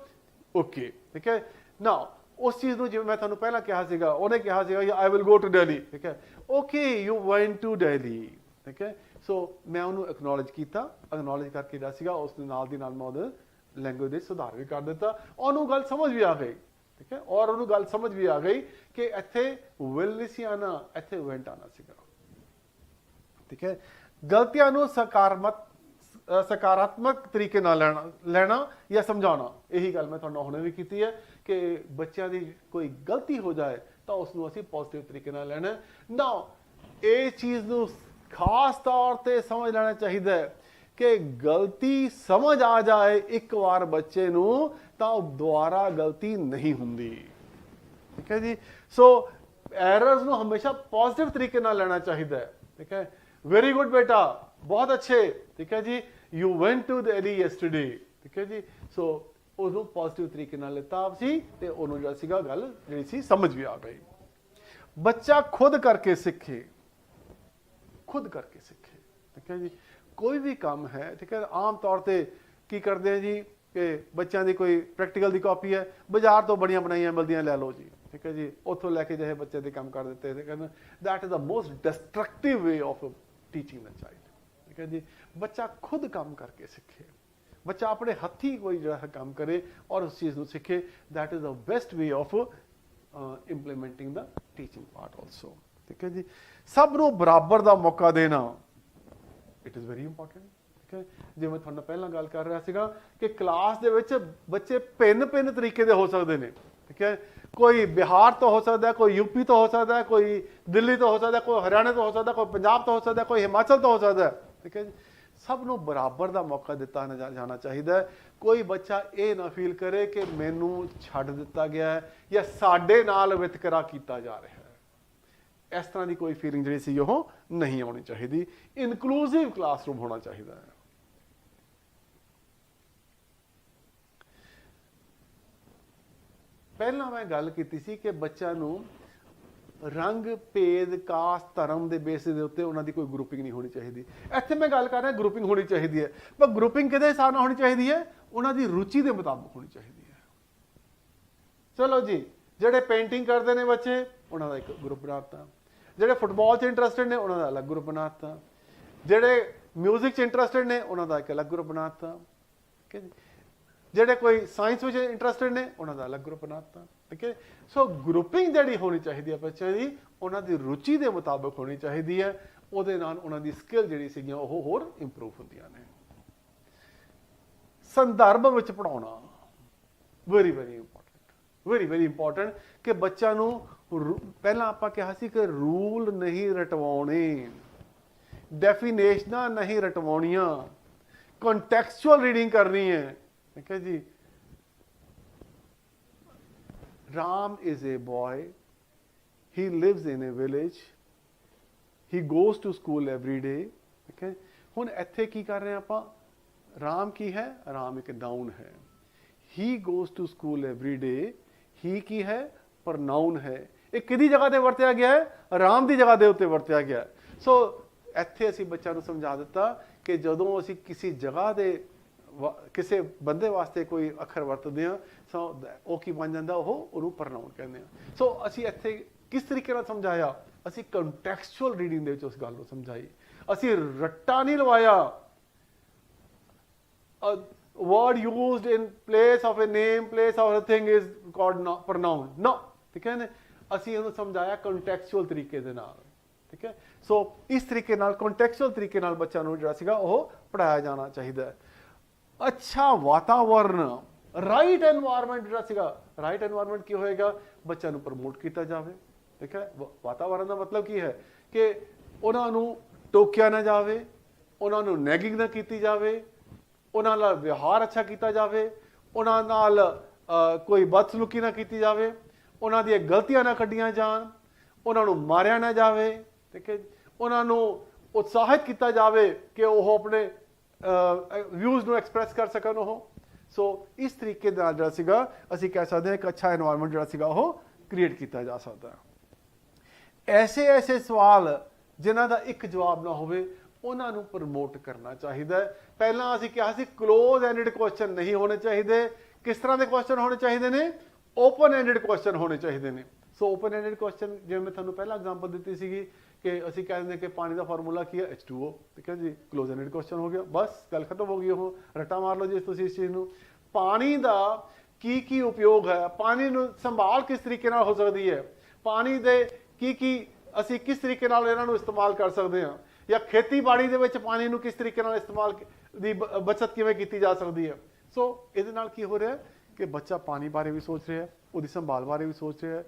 ਓਕੇ, ਠੀਕ ਹੈ ਨਾ। ਉਸ ਚੀਜ਼ ਨੂੰ ਜਿਵੇਂ ਮੈਂ ਤੁਹਾਨੂੰ ਪਹਿਲਾਂ ਕਿਹਾ ਸੀਗਾ, ਉਹਨੇ ਕਿਹਾ ਸੀਗਾ I will go to Delhi, ਠੀਕ ਹੈ, okay you went to Delhi, ਠੀਕ ਹੈ। ਸੋ ਮੈਂ ਉਹਨੂੰ ਐਕਨੋਲਜ ਕੀਤਾ, ਐਕਨੋਲਜ ਕਰਕੇ ਜਿਹੜਾ ਸੀਗਾ ਉਸ ਦੇ ਨਾਲ ਦੀ ਨਾਲ ਮੈਂ ਉਹਦੇ ਲੈਂਗੁਏਜ ਦੇ ਸੁਧਾਰ ਵੀ ਕਰ ਦਿੱਤਾ। ਉਹਨੂੰ ਗੱਲ ਸਮਝ ਵੀ ਆ ਗਈ, ਠੀਕ ਹੈ, ਔਰ ਉਹਨੂੰ ਗੱਲ ਸਮਝ ਵੀ ਆ ਗਈ ਕਿ ਇੱਥੇ ਵਿਲ ਨਹੀਂ ਸੀ ਆਣਾ, ਇੱਥੇ ਵੈਂਟ ਆਣਾ ਸੀਗਾ, ਠੀਕ ਹੈ। ਗਲਤੀਆਂ ਨੂੰ ਸਕਾਰਾਤਮਕ ਤਰੀਕੇ ਨਾਲ ਲੈਣਾ ਜਾਂ ਸਮਝਾਉਣਾ, ਇਹੀ ਗੱਲ ਮੈਂ ਤੁਹਾਨੂੰ ਹੁਣੇ ਵੀ ਕੀਤੀ ਹੈ ਕਿ ਬੱਚਿਆਂ ਦੀ ਕੋਈ ਗਲਤੀ ਹੋ ਜਾਏ ਤਾਂ ਉਸ ਨੂੰ ਅਸੀਂ ਪੋਜ਼ਿਟਿਵ ਤਰੀਕੇ ਨਾਲ ਲੈਣਾ। ਨਾ ਇਹ ਚੀਜ਼ ਨੂੰ ਖਾਸ ਤੌਰ ਤੇ ਸਮਝ ਲੈਣਾ ਚਾਹੀਦਾ ਹੈ ਕਿ ਗਲਤੀ ਸਮਝ ਆ ਜਾਏ ਇੱਕ ਵਾਰ ਬੱਚੇ ਨੂੰ ਤਾਂ ਉਹ ਦੁਬਾਰਾ ਗਲਤੀ ਨਹੀਂ ਹੁੰਦੀ, ਠੀਕ ਹੈ ਜੀ। ਸੋ ਐਰਰਸ ਨੂੰ ਹਮੇਸ਼ਾ ਪੋਜ਼ਿਟਿਵ ਤਰੀਕੇ ਨਾਲ ਲੈਣਾ ਚਾਹੀਦਾ ਹੈ, ਠੀਕ ਹੈ। ਵੈਰੀ ਗੁੱਡ ਬੇਟਾ, ਬਹੁਤ ਅੱਛੇ, ਠੀਕ ਹੈ ਜੀ, you went to Delhi yesterday, ਠੀਕ ਹੈ ਜੀ। ਸੋ ਉਹਨੂੰ ਪੋਜ਼ਿਟਿਵ ਤਰੀਕੇ ਨਾਲ ਲਿੱਤਾ ਸੀ ਤੇ ਉਹਨੂੰ ਜਿਹੜਾ ਸੀਗਾ ਗੱਲ ਜਿਹੜੀ ਸੀ ਸਮਝ ਵੀ ਆ ਗਈ। ਬੱਚਾ ਖੁਦ ਕਰਕੇ ਸਿੱਖੇ, ਖੁਦ ਕਰਕੇ ਸਿੱਖੇ, ਠੀਕ ਹੈ ਜੀ। ਕੋਈ ਵੀ ਕੰਮ ਹੈ, ਠੀਕ ਹੈ, ਆਮ ਤੌਰ ਤੇ ਕੀ ਕਰਦੇ ਆ ਜੀ ਕਿ ਬੱਚਿਆਂ ਦੀ ਕੋਈ ਪ੍ਰੈਕਟੀਕਲ ਦੀ ਕਾਪੀ ਹੈ, ਬਾਜ਼ਾਰ ਤੋਂ ਬੜੀਆਂ ਬਣਾਈਆਂ ਮਿਲਦੀਆਂ ਲੈ ਲਓ ਜੀ, ਠੀਕ ਹੈ ਜੀ, ਉੱਥੋਂ ਲੈ ਕੇ ਜਿਹੇ ਬੱਚੇ ਦੇ ਕੰਮ ਕਰ ਦਿੱਤੇ, ਠੀਕ ਹੈ ਨਾ। That is the most destructive way of teaching the child, ਠੀਕ ਹੈ ਜੀ। ਬੱਚਾ ਖੁਦ ਕੰਮ ਕਰਕੇ ਸਿੱਖੇ, ਬੱਚਾ ਆਪਣੇ ਹੱਥੀਂ ਕੋਈ ਜਿਹੜਾ ਹੈ ਕੰਮ ਕਰੇ ਔਰ ਉਸ ਚੀਜ਼ ਨੂੰ ਸਿੱਖੇ। That is the best way of implementing the teaching part also, ਠੀਕ ਹੈ ਜੀ। ਸਭ ਨੂੰ ਬਰਾਬਰ ਦਾ ਮੌਕਾ ਦੇਣਾ, ਇਟ ਇਜ਼ ਵੈਰੀ ਇੰਪੋਰਟੈਂਟ, ਠੀਕ ਹੈ। ਜਿਵੇਂ ਤੁਹਾਨੂੰ ਪਹਿਲਾਂ ਗੱਲ ਕਰ ਰਿਹਾ ਸੀਗਾ ਕਿ ਕਲਾਸ ਦੇ ਵਿੱਚ ਬੱਚੇ ਭਿੰਨ ਤਰੀਕੇ ਦੇ ਹੋ ਸਕਦੇ ਨੇ, ठीक है। कोई बिहार तो हो सकता है, कोई यूपी तो हो सकता है, कोई दिल्ली तो हो सकता है, कोई हरियाणा तो हो सकता है, कोई पंजाब तो हो सकता है, कोई हिमाचल तो हो सकता है, ठीक है। सब ਨੂੰ ਬਰਾਬਰ ਦਾ ਮੌਕਾ ਦਿੱਤਾ ਜਾਣਾ ਚਾਹੀਦਾ ਹੈ। ਕੋਈ ਬੱਚਾ ਇਹ ਨਾ ਫੀਲ ਕਰੇ ਕਿ ਮੈਨੂੰ ਛੱਡ ਦਿੱਤਾ ਗਿਆ ਹੈ ਜਾਂ ਸਾਡੇ ਨਾਲ ਵਿਤਕਰਾ ਕੀਤਾ ਜਾ ਰਿਹਾ ਹੈ। ਇਸ ਤਰ੍ਹਾਂ ਦੀ ਕੋਈ ਫੀਲਿੰਗ ਜਿਹੜੀ ਸੀ ਉਹ ਨਹੀਂ ਆਉਣੀ ਚਾਹੀਦੀ। ਇਨਕਲੂਸਿਵ ਕਲਾਸਰੂਮ ਹੋਣਾ ਚਾਹੀਦਾ ਹੈ। ਪਹਿਲਾਂ ਮੈਂ ਗੱਲ ਕੀਤੀ ਸੀ ਕਿ ਬੱਚਿਆਂ ਨੂੰ रंग भेद कास्ट धर्म के बेसिस के उत्ते उन्होंने कोई ग्रुपिंग नहीं होनी चाहिए। इत्थे मैं गल कर रहा ग्रुपिंग होनी चाहिए है, पर ग्रुपिंग किहदे हिसाब नाल होनी चाहिए है, उन्होंने रुचि के मुताबिक होनी चाहिए है। चलो जी, जिहड़े पेंटिंग करते हैं बच्चे उन्होंने एक ग्रुप बनाता, जिहड़े फुटबॉल च इंटरस्टिड ने उन्होंने अलग ग्रुप बनाता, जिहड़े म्यूजिक च इंटरस्टिड ने उन्होंने एक अलग ग्रुप बनाता, ठीक है जी। ਜਿਹੜੇ ਕੋਈ ਸਾਇੰਸ ਵਿੱਚ ਇੰਟਰਸਟਿਡ ਨੇ ਉਹਨਾਂ ਦਾ ਅਲੱਗ ਗਰੁੱਪ ਬਣਾਤਾ, ਠੀਕ ਹੈ। ਸੋ ਗਰੁੱਪਿੰਗ ਜਿਹੜੀ ਹੋਣੀ ਚਾਹੀਦੀ ਹੈ ਬੱਚਿਆਂ ਦੀ, ਉਹਨਾਂ ਦੀ ਰੁਚੀ ਦੇ ਮੁਤਾਬਕ ਹੋਣੀ ਚਾਹੀਦੀ ਹੈ। ਉਹਦੇ ਨਾਲ ਉਹਨਾਂ ਦੀ ਸਕਿੱਲ ਜਿਹੜੀ ਸੀਗੀਆਂ ਉਹ ਹੋਰ ਇੰਪਰੂਵ ਹੁੰਦੀਆਂ ਨੇ। ਸੰਦਰਭ ਵਿੱਚ ਪੜਾਉਣਾ very very important, very very important ਕਿ ਬੱਚਿਆਂ ਨੂੰ ਪਹਿਲਾਂ ਆਪਾਂ ਕਿਹਾ ਸੀ ਕਿ ਰੂਲ ਨਹੀਂ ਰਟਵਾਉਣੇ, ਡੈਫੀਨੇਸ਼ਨਾਂ ਨਹੀਂ ਰਟਵਾਉਣੀਆਂ, ਕੰਟੈਕਸਚੁਅਲ ਰੀਡਿੰਗ ਕਰਨੀ ਹੈ, ठीक है जी। Ram is a boy, he lives in a village, he goes to school every day, ठीक है। हुण इत्थे की कर रहे हैं आपां, राम की है, राम एक नाउन है। he goes to school every day, he की है pronoun है। ਇਹ ਕਿਹਦੀ ਜਗ੍ਹਾ ਤੇ ਵਰਤਿਆ ਗਿਆ ਹੈ? ਰਾਮ ਦੀ ਜਗ੍ਹਾ ਦੇ ਉੱਤੇ ਵਰਤਿਆ ਗਿਆ ਹੈ। ਸੋ ਇੱਥੇ ਅਸੀਂ ਬੱਚਿਆਂ ਨੂੰ ਸਮਝਾ ਦਿੱਤਾ ਕਿ ਜਦੋਂ ਅਸੀਂ ਕਿਸੇ ਜਗ੍ਹਾ ਦੇ ਕਿਸੇ ਬੰਦੇ ਵਾਸਤੇ ਕੋਈ ਅੱਖਰ ਵਰਤਦੇ ਹਾਂ ਸੋ ਉਹ ਕੀ ਬਣ ਜਾਂਦਾ, ਉਹਨੂੰ ਪ੍ਰਨਾਉਨ ਕਹਿੰਦੇ ਆ। ਸੋ ਅਸੀਂ ਇੱਥੇ ਕਿਸ ਤਰੀਕੇ ਨਾਲ ਸਮਝਾਇਆ, ਅਸੀਂ ਕੰਟੈਕਸਚੁਅਲ ਰੀਡਿੰਗ ਦੇ ਵਿੱਚ ਉਸ ਗੱਲ ਨੂੰ ਸਮਝਾਈ। ਅਸੀਂ ਰੱਟਾ ਨਹੀਂ ਲਵਾਇਆ, word used in place of a name, place of a thing is called pronoun, no, ਠੀਕ ਹੈ ਨਾ। ਅਸੀਂ ਇਹਨੂੰ ਸਮਝਾਇਆ ਕੰਟੈਕਸਚੁਅਲ ਤਰੀਕੇ ਦੇ ਨਾਲ, ਠੀਕ ਹੈ। ਸੋ ਇਸ ਤਰੀਕੇ ਨਾਲ ਕੰਟੈਕਸਚੁਅਲ ਤਰੀਕੇ ਨਾਲ ਬੱਚਿਆਂ ਨੂੰ ਜਿਹੜਾ ਸੀਗਾ ਉਹ ਪੜ੍ਹਾਇਆ ਜਾਣਾ ਚਾਹੀਦਾ ਹੈ। अच्छा वातावरण, राइट एनवायरमेंट ਜਿਹੜਾ ਸੀਗਾ, ਰਾਈਟ एनवायरमेंट ਕੀ ਹੋਏਗਾ, ਬੱਚਿਆਂ ਨੂੰ ਪ੍ਰਮੋਟ ਕੀਤਾ ਜਾਵੇ, ਠੀਕ ਹੈ। ਵਾਤਾਵਰਨ ਦਾ ਮਤਲਬ ਕੀ ਹੈ ਕਿ ਉਹਨਾਂ ਨੂੰ ਟੋਕਿਆ ਨਾ ਜਾਵੇ, ਉਹਨਾਂ ਨੂੰ ਨੈਗਿੰਗ ਨਾ ਕੀਤੀ ਜਾਵੇ, ਉਹਨਾਂ ਨਾਲ ਵਿਵਹਾਰ ਅੱਛਾ ਕੀਤਾ ਜਾਵੇ, ਉਹਨਾਂ ਨਾਲ ਕੋਈ ਬਦਸਲੂਕੀ ਨਾ ਕੀਤੀ ਜਾਵੇ, ਉਹਨਾਂ ਦੀਆਂ ਗਲਤੀਆਂ ਨਾ ਕੱਢੀਆਂ ਜਾਣ, ਉਹਨਾਂ ਨੂੰ ਮਾਰਿਆ ਨਾ ਜਾਵੇ, ਠੀਕ ਹੈ। ਉਹਨਾਂ ਨੂੰ ਉਤਸ਼ਾਹਿਤ ਕੀਤਾ ਜਾਵੇ ਕਿ ਉਹ ਆਪਣੇ ਵਿਊਜ਼ ਨੂੰ ਐਕਸਪ੍ਰੈਸ ਕਰ ਸਕਣ ਉਹ। ਸੋ ਇਸ ਤਰੀਕੇ ਨਾਲ ਜਿਹੜਾ ਸੀਗਾ ਅਸੀਂ ਕਹਿ ਸਕਦੇ ਹਾਂ ਇੱਕ ਅੱਛਾ ਐਨਵਾਇਰਨਮੈਂਟ ਜਿਹੜਾ ਸੀਗਾ ਉਹ ਕ੍ਰੀਏਟ ਕੀਤਾ ਜਾ ਸਕਦਾ। ਐਸੇ ਐਸੇ ਸਵਾਲ ਜਿਨ੍ਹਾਂ ਦਾ ਇੱਕ ਜਵਾਬ ਨਾ ਹੋਵੇ ਉਹਨਾਂ ਨੂੰ ਪ੍ਰਮੋਟ ਕਰਨਾ ਚਾਹੀਦਾ ਹੈ। ਪਹਿਲਾਂ ਅਸੀਂ ਕਿਹਾ ਸੀ ਕਲੋਜ਼ ਐਂਡਡ ਕੁਐਸਚਨ ਨਹੀਂ ਹੋਣੇ ਚਾਹੀਦੇ। ਕਿਸ ਤਰ੍ਹਾਂ ਦੇ ਕੁਐਸਚਨ ਹੋਣੇ ਚਾਹੀਦੇ ਨੇ? ਓਪਨ ਐਂਡਡ ਕੁਐਸਚਨ ਹੋਣੇ ਚਾਹੀਦੇ ਨੇ। ਸੋ ਓਪਨ ਐਂਡਡ ਕੁਐਸਚਨ ਜਿਵੇਂ ਮੈਂ ਤੁਹਾਨੂੰ ਪਹਿਲਾਂ ਐਗਜ਼ਾਮਪਲ ਦਿੱਤੀ ਸੀਗੀ ਕਿ ਅਸੀਂ ਕਹਿ ਦਿੰਦੇ ਕਿ ਪਾਣੀ ਦਾ ਫਾਰਮੂਲਾ ਕੀ ਹੈ, H2O, ਠੀਕ ਹੈ ਜੀ। ਕਲੋਜ਼ ਐਂਡਡ ਕੁਐਸਚਨ ਹੋ ਗਿਆ, ਬਸ ਗੱਲ ਖਤਮ ਹੋ ਗਈ। ਉਹ ਰੱਟਾ ਮਾਰ ਲਓ ਜੀ ਤੁਸੀਂ ਇਸ ਚੀਜ਼ ਨੂੰ। ਪਾਣੀ ਦਾ ਕੀ ਉਪਯੋਗ ਹੈ, ਪਾਣੀ ਨੂੰ ਸੰਭਾਲ ਕਿਸ ਤਰੀਕੇ ਨਾਲ ਹੋ ਸਕਦੀ ਹੈ, ਪਾਣੀ ਦੇ ਕੀ ਅਸੀਂ ਕਿਸ ਤਰੀਕੇ ਨਾਲ ਇਹਨਾਂ ਨੂੰ ਇਸਤੇਮਾਲ ਕਰ ਸਕਦੇ ਹਾਂ, ਜਾਂ ਖੇਤੀਬਾੜੀ ਦੇ ਵਿੱਚ ਪਾਣੀ ਨੂੰ ਕਿਸ ਤਰੀਕੇ ਨਾਲ ਇਸਤੇਮਾਲ ਦੀ ਬਚਤ ਕਿਵੇਂ ਕੀਤੀ ਜਾ ਸਕਦੀ ਹੈ। ਸੋ ਇਹਦੇ ਨਾਲ ਕੀ ਹੋ ਰਿਹਾ ਕਿ ਬੱਚਾ ਪਾਣੀ ਬਾਰੇ ਵੀ ਸੋਚ ਰਿਹਾ, ਉਹਦੀ ਸੰਭਾਲ ਬਾਰੇ ਵੀ ਸੋਚ ਰਿਹਾ,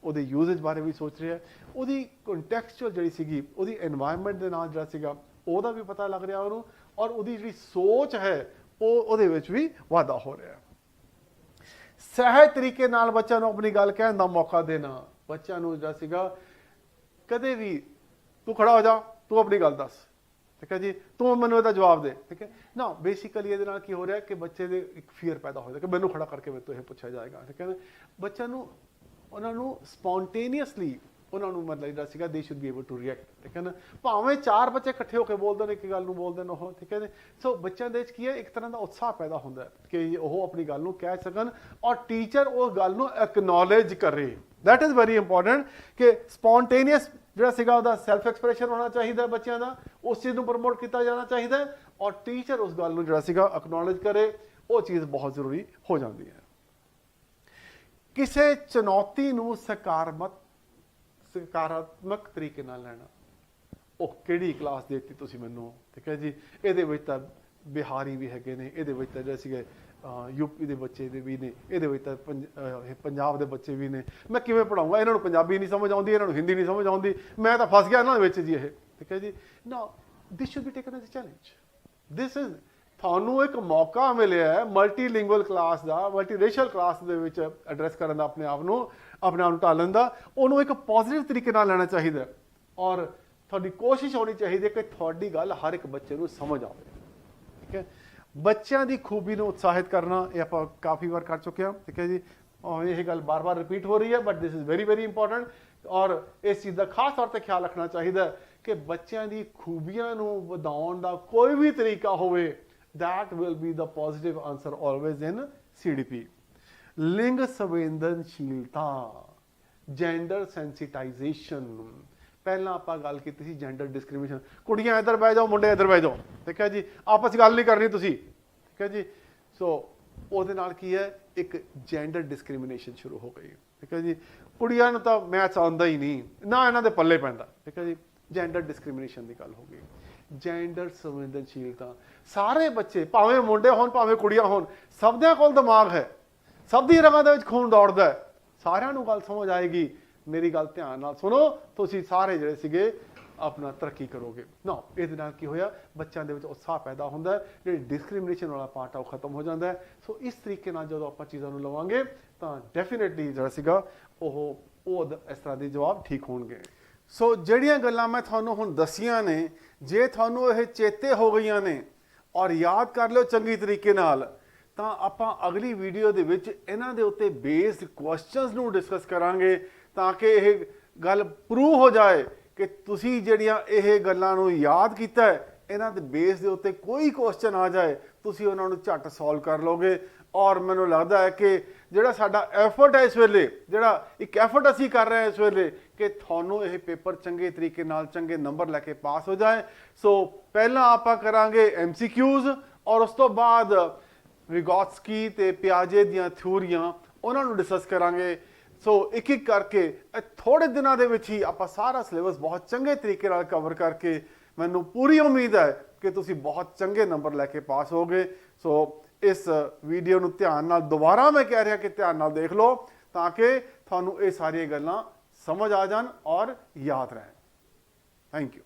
ਉਹਦੇ ਯੂਜ਼ੇਜ ਬਾਰੇ ਵੀ ਸੋਚ ਰਿਹਾ, ਉਹਦੀ ਕੰਟੈਕਸਚੁਅਲ ਜਿਹੜੀ ਸੀਗੀ ਉਹਦੀ এনवायरमेंट ਦੇ ਨਾਲ ਜਿਹੜਾ ਸੀਗਾ ਉਹਦਾ ਵੀ ਪਤਾ ਲੱਗ ਰਿਹਾ ਉਹਨੂੰ, ਔਰ ਉਹਦੀ ਜਿਹੜੀ ਸੋਚ ਹੈ ਉਹਦੇ ਵਿੱਚ ਵੀ ਵਾਧਾ ਹੋ ਰਿਹਾ। ਸਹਿਜ ਤਰੀਕੇ ਨਾਲ ਬੱਚਿਆਂ ਨੂੰ ਆਪਣੀ ਗੱਲ ਕਹਿਣ ਦਾ ਮੌਕਾ ਦੇਣਾ। ਬੱਚਿਆਂ ਨੂੰ ਜਿਹੜਾ ਸੀਗਾ ਕਦੇ ਵੀ ਤੂੰ ਖੜਾ ਹੋ ਜਾ, ਤੂੰ ਆਪਣੀ ਗੱਲ ਦੱਸ, ਠੀਕ ਹੈ ਜੀ, ਤੂੰ ਮੈਨੂੰ ਇਹਦਾ ਜਵਾਬ ਦੇ, ਠੀਕ ਹੈ ਨਾ। ਬੇਸਿਕਲੀ ਇਹਦੇ ਨਾਲ ਕੀ ਹੋ ਰਿਹਾ ਕਿ ਬੱਚੇ ਦੇ ਇੱਕ ਫੀਅਰ ਪੈਦਾ ਹੋ ਜਾਂਦਾ ਕਿ ਮੈਨੂੰ ਖੜਾ ਕਰਕੇ ਮੇਰੇ ਤੋਂ ਇਹ ਪੁੱਛਿਆ ਜਾਏਗਾ, ਠੀਕ ਹੈ ਨਾ। ਬੱਚਿਆਂ ਨੂੰ ਉਹਨਾਂ ਨੂੰ ਸਪੌਂਟੇਨੀਅਸਲੀ ਉਹਨਾਂ ਨੂੰ ਮਤਲਬ ਜਿਹੜਾ ਸੀਗਾ they should be able to react, ਠੀਕ ਹੈ ਨਾ। ਭਾਵੇਂ 4 ਬੱਚੇ ਇਕੱਠੇ ਹੋ ਕੇ ਬੋਲਦੇ ਨੇ ਇੱਕ ਗੱਲ ਨੂੰ ਬੋਲਦੇ ਨੇ ਉਹ, ਠੀਕ ਹੈ ਨੇ। ਸੋ ਬੱਚਿਆਂ ਦੇ ਵਿੱਚ ਕੀ ਹੈ ਇੱਕ ਤਰ੍ਹਾਂ ਦਾ ਉਤਸ਼ਾਹ ਪੈਦਾ ਹੁੰਦਾ ਕਿ ਉਹ ਆਪਣੀ ਗੱਲ ਨੂੰ ਕਹਿ ਸਕਣ ਔਰ ਟੀਚਰ ਉਸ ਗੱਲ ਨੂੰ ਐਕਨੋਲੇਜ ਕਰੇ। ਦੈਟ ਇਜ਼ ਵੈਰੀ ਇੰਪੋਰਟੈਂਟ ਕਿ ਸਪੌਂਟੇਨੀਅਸ ਜਿਹੜਾ ਸੀਗਾ ਉਹਦਾ ਸੈਲਫ ਐਕਸਪ੍ਰੈਸ਼ਨ ਹੋਣਾ ਚਾਹੀਦਾ ਬੱਚਿਆਂ ਦਾ, ਉਸ ਚੀਜ਼ ਨੂੰ ਪ੍ਰਮੋਟ ਕੀਤਾ ਜਾਣਾ ਚਾਹੀਦਾ ਔਰ ਟੀਚਰ ਉਸ ਗੱਲ ਨੂੰ ਜਿਹੜਾ ਸੀਗਾ ਐਕਨੋਲੇਜ ਕਰੇ। ਉਹ ਚੀਜ਼ ਬਹੁਤ ਜ਼ਰੂਰੀ ਹੋ ਜਾਂਦੀ ਹੈ। ਕਿਸੇ ਚੁਣੌਤੀ ਨੂੰ ਸਕਾਰਾਤਮਕ ਤਰੀਕੇ ਨਾਲ ਲੈਣਾ। ਉਹ ਕਿਹੜੀ ਕਲਾਸ ਦੇ ਦਿੱਤੀ ਤੁਸੀਂ ਮੈਨੂੰ, ਠੀਕ ਹੈ ਜੀ, ਇਹਦੇ ਵਿੱਚ ਤਾਂ ਬਿਹਾਰੀ ਵੀ ਹੈਗੇ ਨੇ, ਇਹਦੇ ਵਿੱਚ ਤਾਂ ਜਿਹੜੇ ਸੀਗੇ यूपी के बच्चे भी ने, ये पंजाब के बच्चे भी ने, मैं किवें पढ़ाऊँगा, इन्हों पंजाबी नहीं समझ आती, इन्हों हिंदी नहीं समझ आती, मैं तो फस गया इन्होंने जी ये, ठीक है जी। Now this should be taken as a challenge, this is थानू एक मौका मिले है मल्टीलिंगुअल क्लास का, मल्टीरेशियल क्लास के एड्रैस करने का, अपने आप को ढालन का, उन्होंने एक पॉजिटिव तरीके लेना चाहिए और थोड़ी कोशिश होनी चाहिए कि थोड़ी गल हर एक बच्चे को समझ आए, ठीक है। बच्चों की खूबी को उत्साहित करना ये आप काफ़ी बार कर चुके हैं, ठीक है जी, और यही गल बार बार रिपीट हो रही है, but this is very very important. और इस चीज़ का खास तौर पर ख्याल रखना चाहिए कि बच्चों की खूबियां वधाउण का कोई भी तरीका होवे, that will be the positive answer always in CDP। लिंग संवेदनशीलता, जेंडर सेंसिटाइजेशन, पहला आप गल की थी जेंडर डिस्क्रिमिनेशन, कुड़ियां इधर बह जाओ मुंडे इधर बह जाओ, ठीक है जी, आपस गल नहीं करनी तुसी, ठीक है जी। सो ਉਹਦੇ ਨਾਲ ਕੀ ਹੈ ਇੱਕ जेंडर डिस्क्रिमिनेशन शुरू हो गई, ठीक है जी। ਕੁੜੀਆਂ ਨੂੰ ਤਾਂ ਮੈਥਸ ਆਉਂਦਾ ਹੀ ਨਹੀਂ, ਨਾ ਇਹਨਾਂ ਦੇ ਪੱਲੇ ਪੈਂਦਾ, ਠੀਕ ਹੈ ਜੀ। जेंडर डिस्क्रिमिनेशन की गल हो गई। जेंडर संवेदनशीलता, सारे बच्चे भावें मुंडे होण भावें कुड़ियां होण, सबदे कोल दिमाग है, सब दी रगां दे विच खून दौड़दा है, सारिਆਂ ਨੂੰ गल समझ आएगी। मेरी गल ध्यान नाल सुनो, तुसीं सारे जिहड़े सीगे अपना तरक्की करोगे ना। ਇਹਦੇ ਨਾਲ ਕੀ ਹੋਇਆ, ਬੱਚਿਆਂ ਦੇ ਵਿੱਚ ਉਤਸ਼ਾਹ ਪੈਦਾ ਹੁੰਦਾ ਹੈ, ਜਿਹੜੀ ਡਿਸਕ੍ਰਿਮੀਨੇਸ਼ਨ ਵਾਲਾ ਪਾਰਟ ਆ ਉਹ ਖਤਮ ਹੋ ਜਾਂਦਾ ਹੈ। ਸੋ ਇਸ ਤਰੀਕੇ ਨਾਲ ਜਦੋਂ ਆਪਾਂ ਚੀਜ਼ਾਂ ਨੂੰ ਲਵਾਂਗੇ ਤਾਂ ਡੈਫੀਨੇਟਲੀ ਜਿਹੜਾ ਸੀਗਾ ਉਹ ਇਸ ਤਰ੍ਹਾਂ ਦੇ ਜਵਾਬ ਠੀਕ ਹੋਣਗੇ। ਸੋ ਜਿਹੜੀਆਂ ਗੱਲਾਂ ਮੈਂ ਤੁਹਾਨੂੰ ਹੁਣ ਦੱਸੀਆਂ ਨੇ, ਜੇ ਤੁਹਾਨੂੰ ਇਹ ਚੇਤੇ ਹੋ ਗਈਆਂ ਨੇ ਔਰ ਯਾਦ ਕਰ ਲਿਓ ਚੰਗੀ ਤਰੀਕੇ ਨਾਲ, ਤਾਂ ਆਪਾਂ ਅਗਲੀ ਵੀਡੀਓ ਦੇ ਵਿੱਚ ਇਹਨਾਂ ਦੇ ਉੱਤੇ ਬੇਸਡ ਕੁਐਸਚਨਸ ਨੂੰ ਡਿਸਕਸ ਕਰਾਂਗੇ, ਤਾਂ ਕਿ ਇਹ ਗੱਲ ਪ੍ਰੂਵ ਹੋ ਜਾਏ ਕਿ ਤੁਸੀਂ ਜਿਹੜੀਆਂ ਇਹ ਗੱਲਾਂ ਨੂੰ ਯਾਦ ਕੀਤਾ ਹੈ, ਇਹਨਾਂ ਦੇ ਬੇਸ ਦੇ ਉੱਤੇ ਕੋਈ ਕੁਐਸਚਨ ਆ ਜਾਏ ਤੁਸੀਂ ਉਹਨਾਂ ਨੂੰ ਝੱਟ ਸੋਲਵ ਕਰ ਲਓਗੇ। ਔਰ ਮੈਨੂੰ ਲੱਗਦਾ ਹੈ ਕਿ ਜਿਹੜਾ ਸਾਡਾ ਐਫਰਟ ਹੈ ਇਸ ਵੇਲੇ, ਜਿਹੜਾ ਇੱਕ ਐਫਰਟ ਅਸੀਂ ਕਰ ਰਹੇ ਹਾਂ ਇਸ ਵੇਲੇ, ਕਿ ਤੁਹਾਨੂੰ ਇਹ ਪੇਪਰ ਚੰਗੇ ਤਰੀਕੇ ਨਾਲ ਚੰਗੇ ਨੰਬਰ ਲੈ ਕੇ ਪਾਸ ਹੋ ਜਾਏ। ਸੋ ਪਹਿਲਾਂ ਆਪਾਂ ਕਰਾਂਗੇ MCQs ਔਰ ਉਸ ਤੋਂ ਬਾਅਦ ਵਿਗੋਟਸਕੀ ਤੇ ਪਿਆਜੇ ਦੀਆਂ ਥਿਊਰੀਆਂ, ਉਹਨਾਂ ਨੂੰ ਡਿਸਕਸ ਕਰਾਂਗੇ। ਸੋ ਇੱਕ ਇੱਕ ਕਰਕੇ ਥੋੜੇ ਦਿਨਾਂ ਦੇ ਵਿੱਚ ਹੀ ਆਪਾਂ ਸਾਰਾ ਸਿਲੇਬਸ ਬਹੁਤ ਚੰਗੇ ਤਰੀਕੇ ਨਾਲ ਕਵਰ ਕਰਕੇ, ਮੈਨੂੰ ਪੂਰੀ ਉਮੀਦ ਹੈ ਕਿ ਤੁਸੀਂ ਬਹੁਤ ਚੰਗੇ ਨੰਬਰ ਲੈ ਕੇ ਪਾਸ ਹੋਗੇ। ਸੋ ਇਸ ਵੀਡੀਓ ਨੂੰ ਧਿਆਨ ਨਾਲ, ਦੁਬਾਰਾ ਮੈਂ ਕਹਿ ਰਿਹਾ ਕਿ ਧਿਆਨ ਨਾਲ ਦੇਖ ਲਓ, ਤਾਂ ਕਿ ਤੁਹਾਨੂੰ ਇਹ ਸਾਰੀਆਂ ਗੱਲਾਂ ਸਮਝ ਆ ਜਾਣ ਔਰ ਯਾਦ ਰਹਿਣ। Thank you.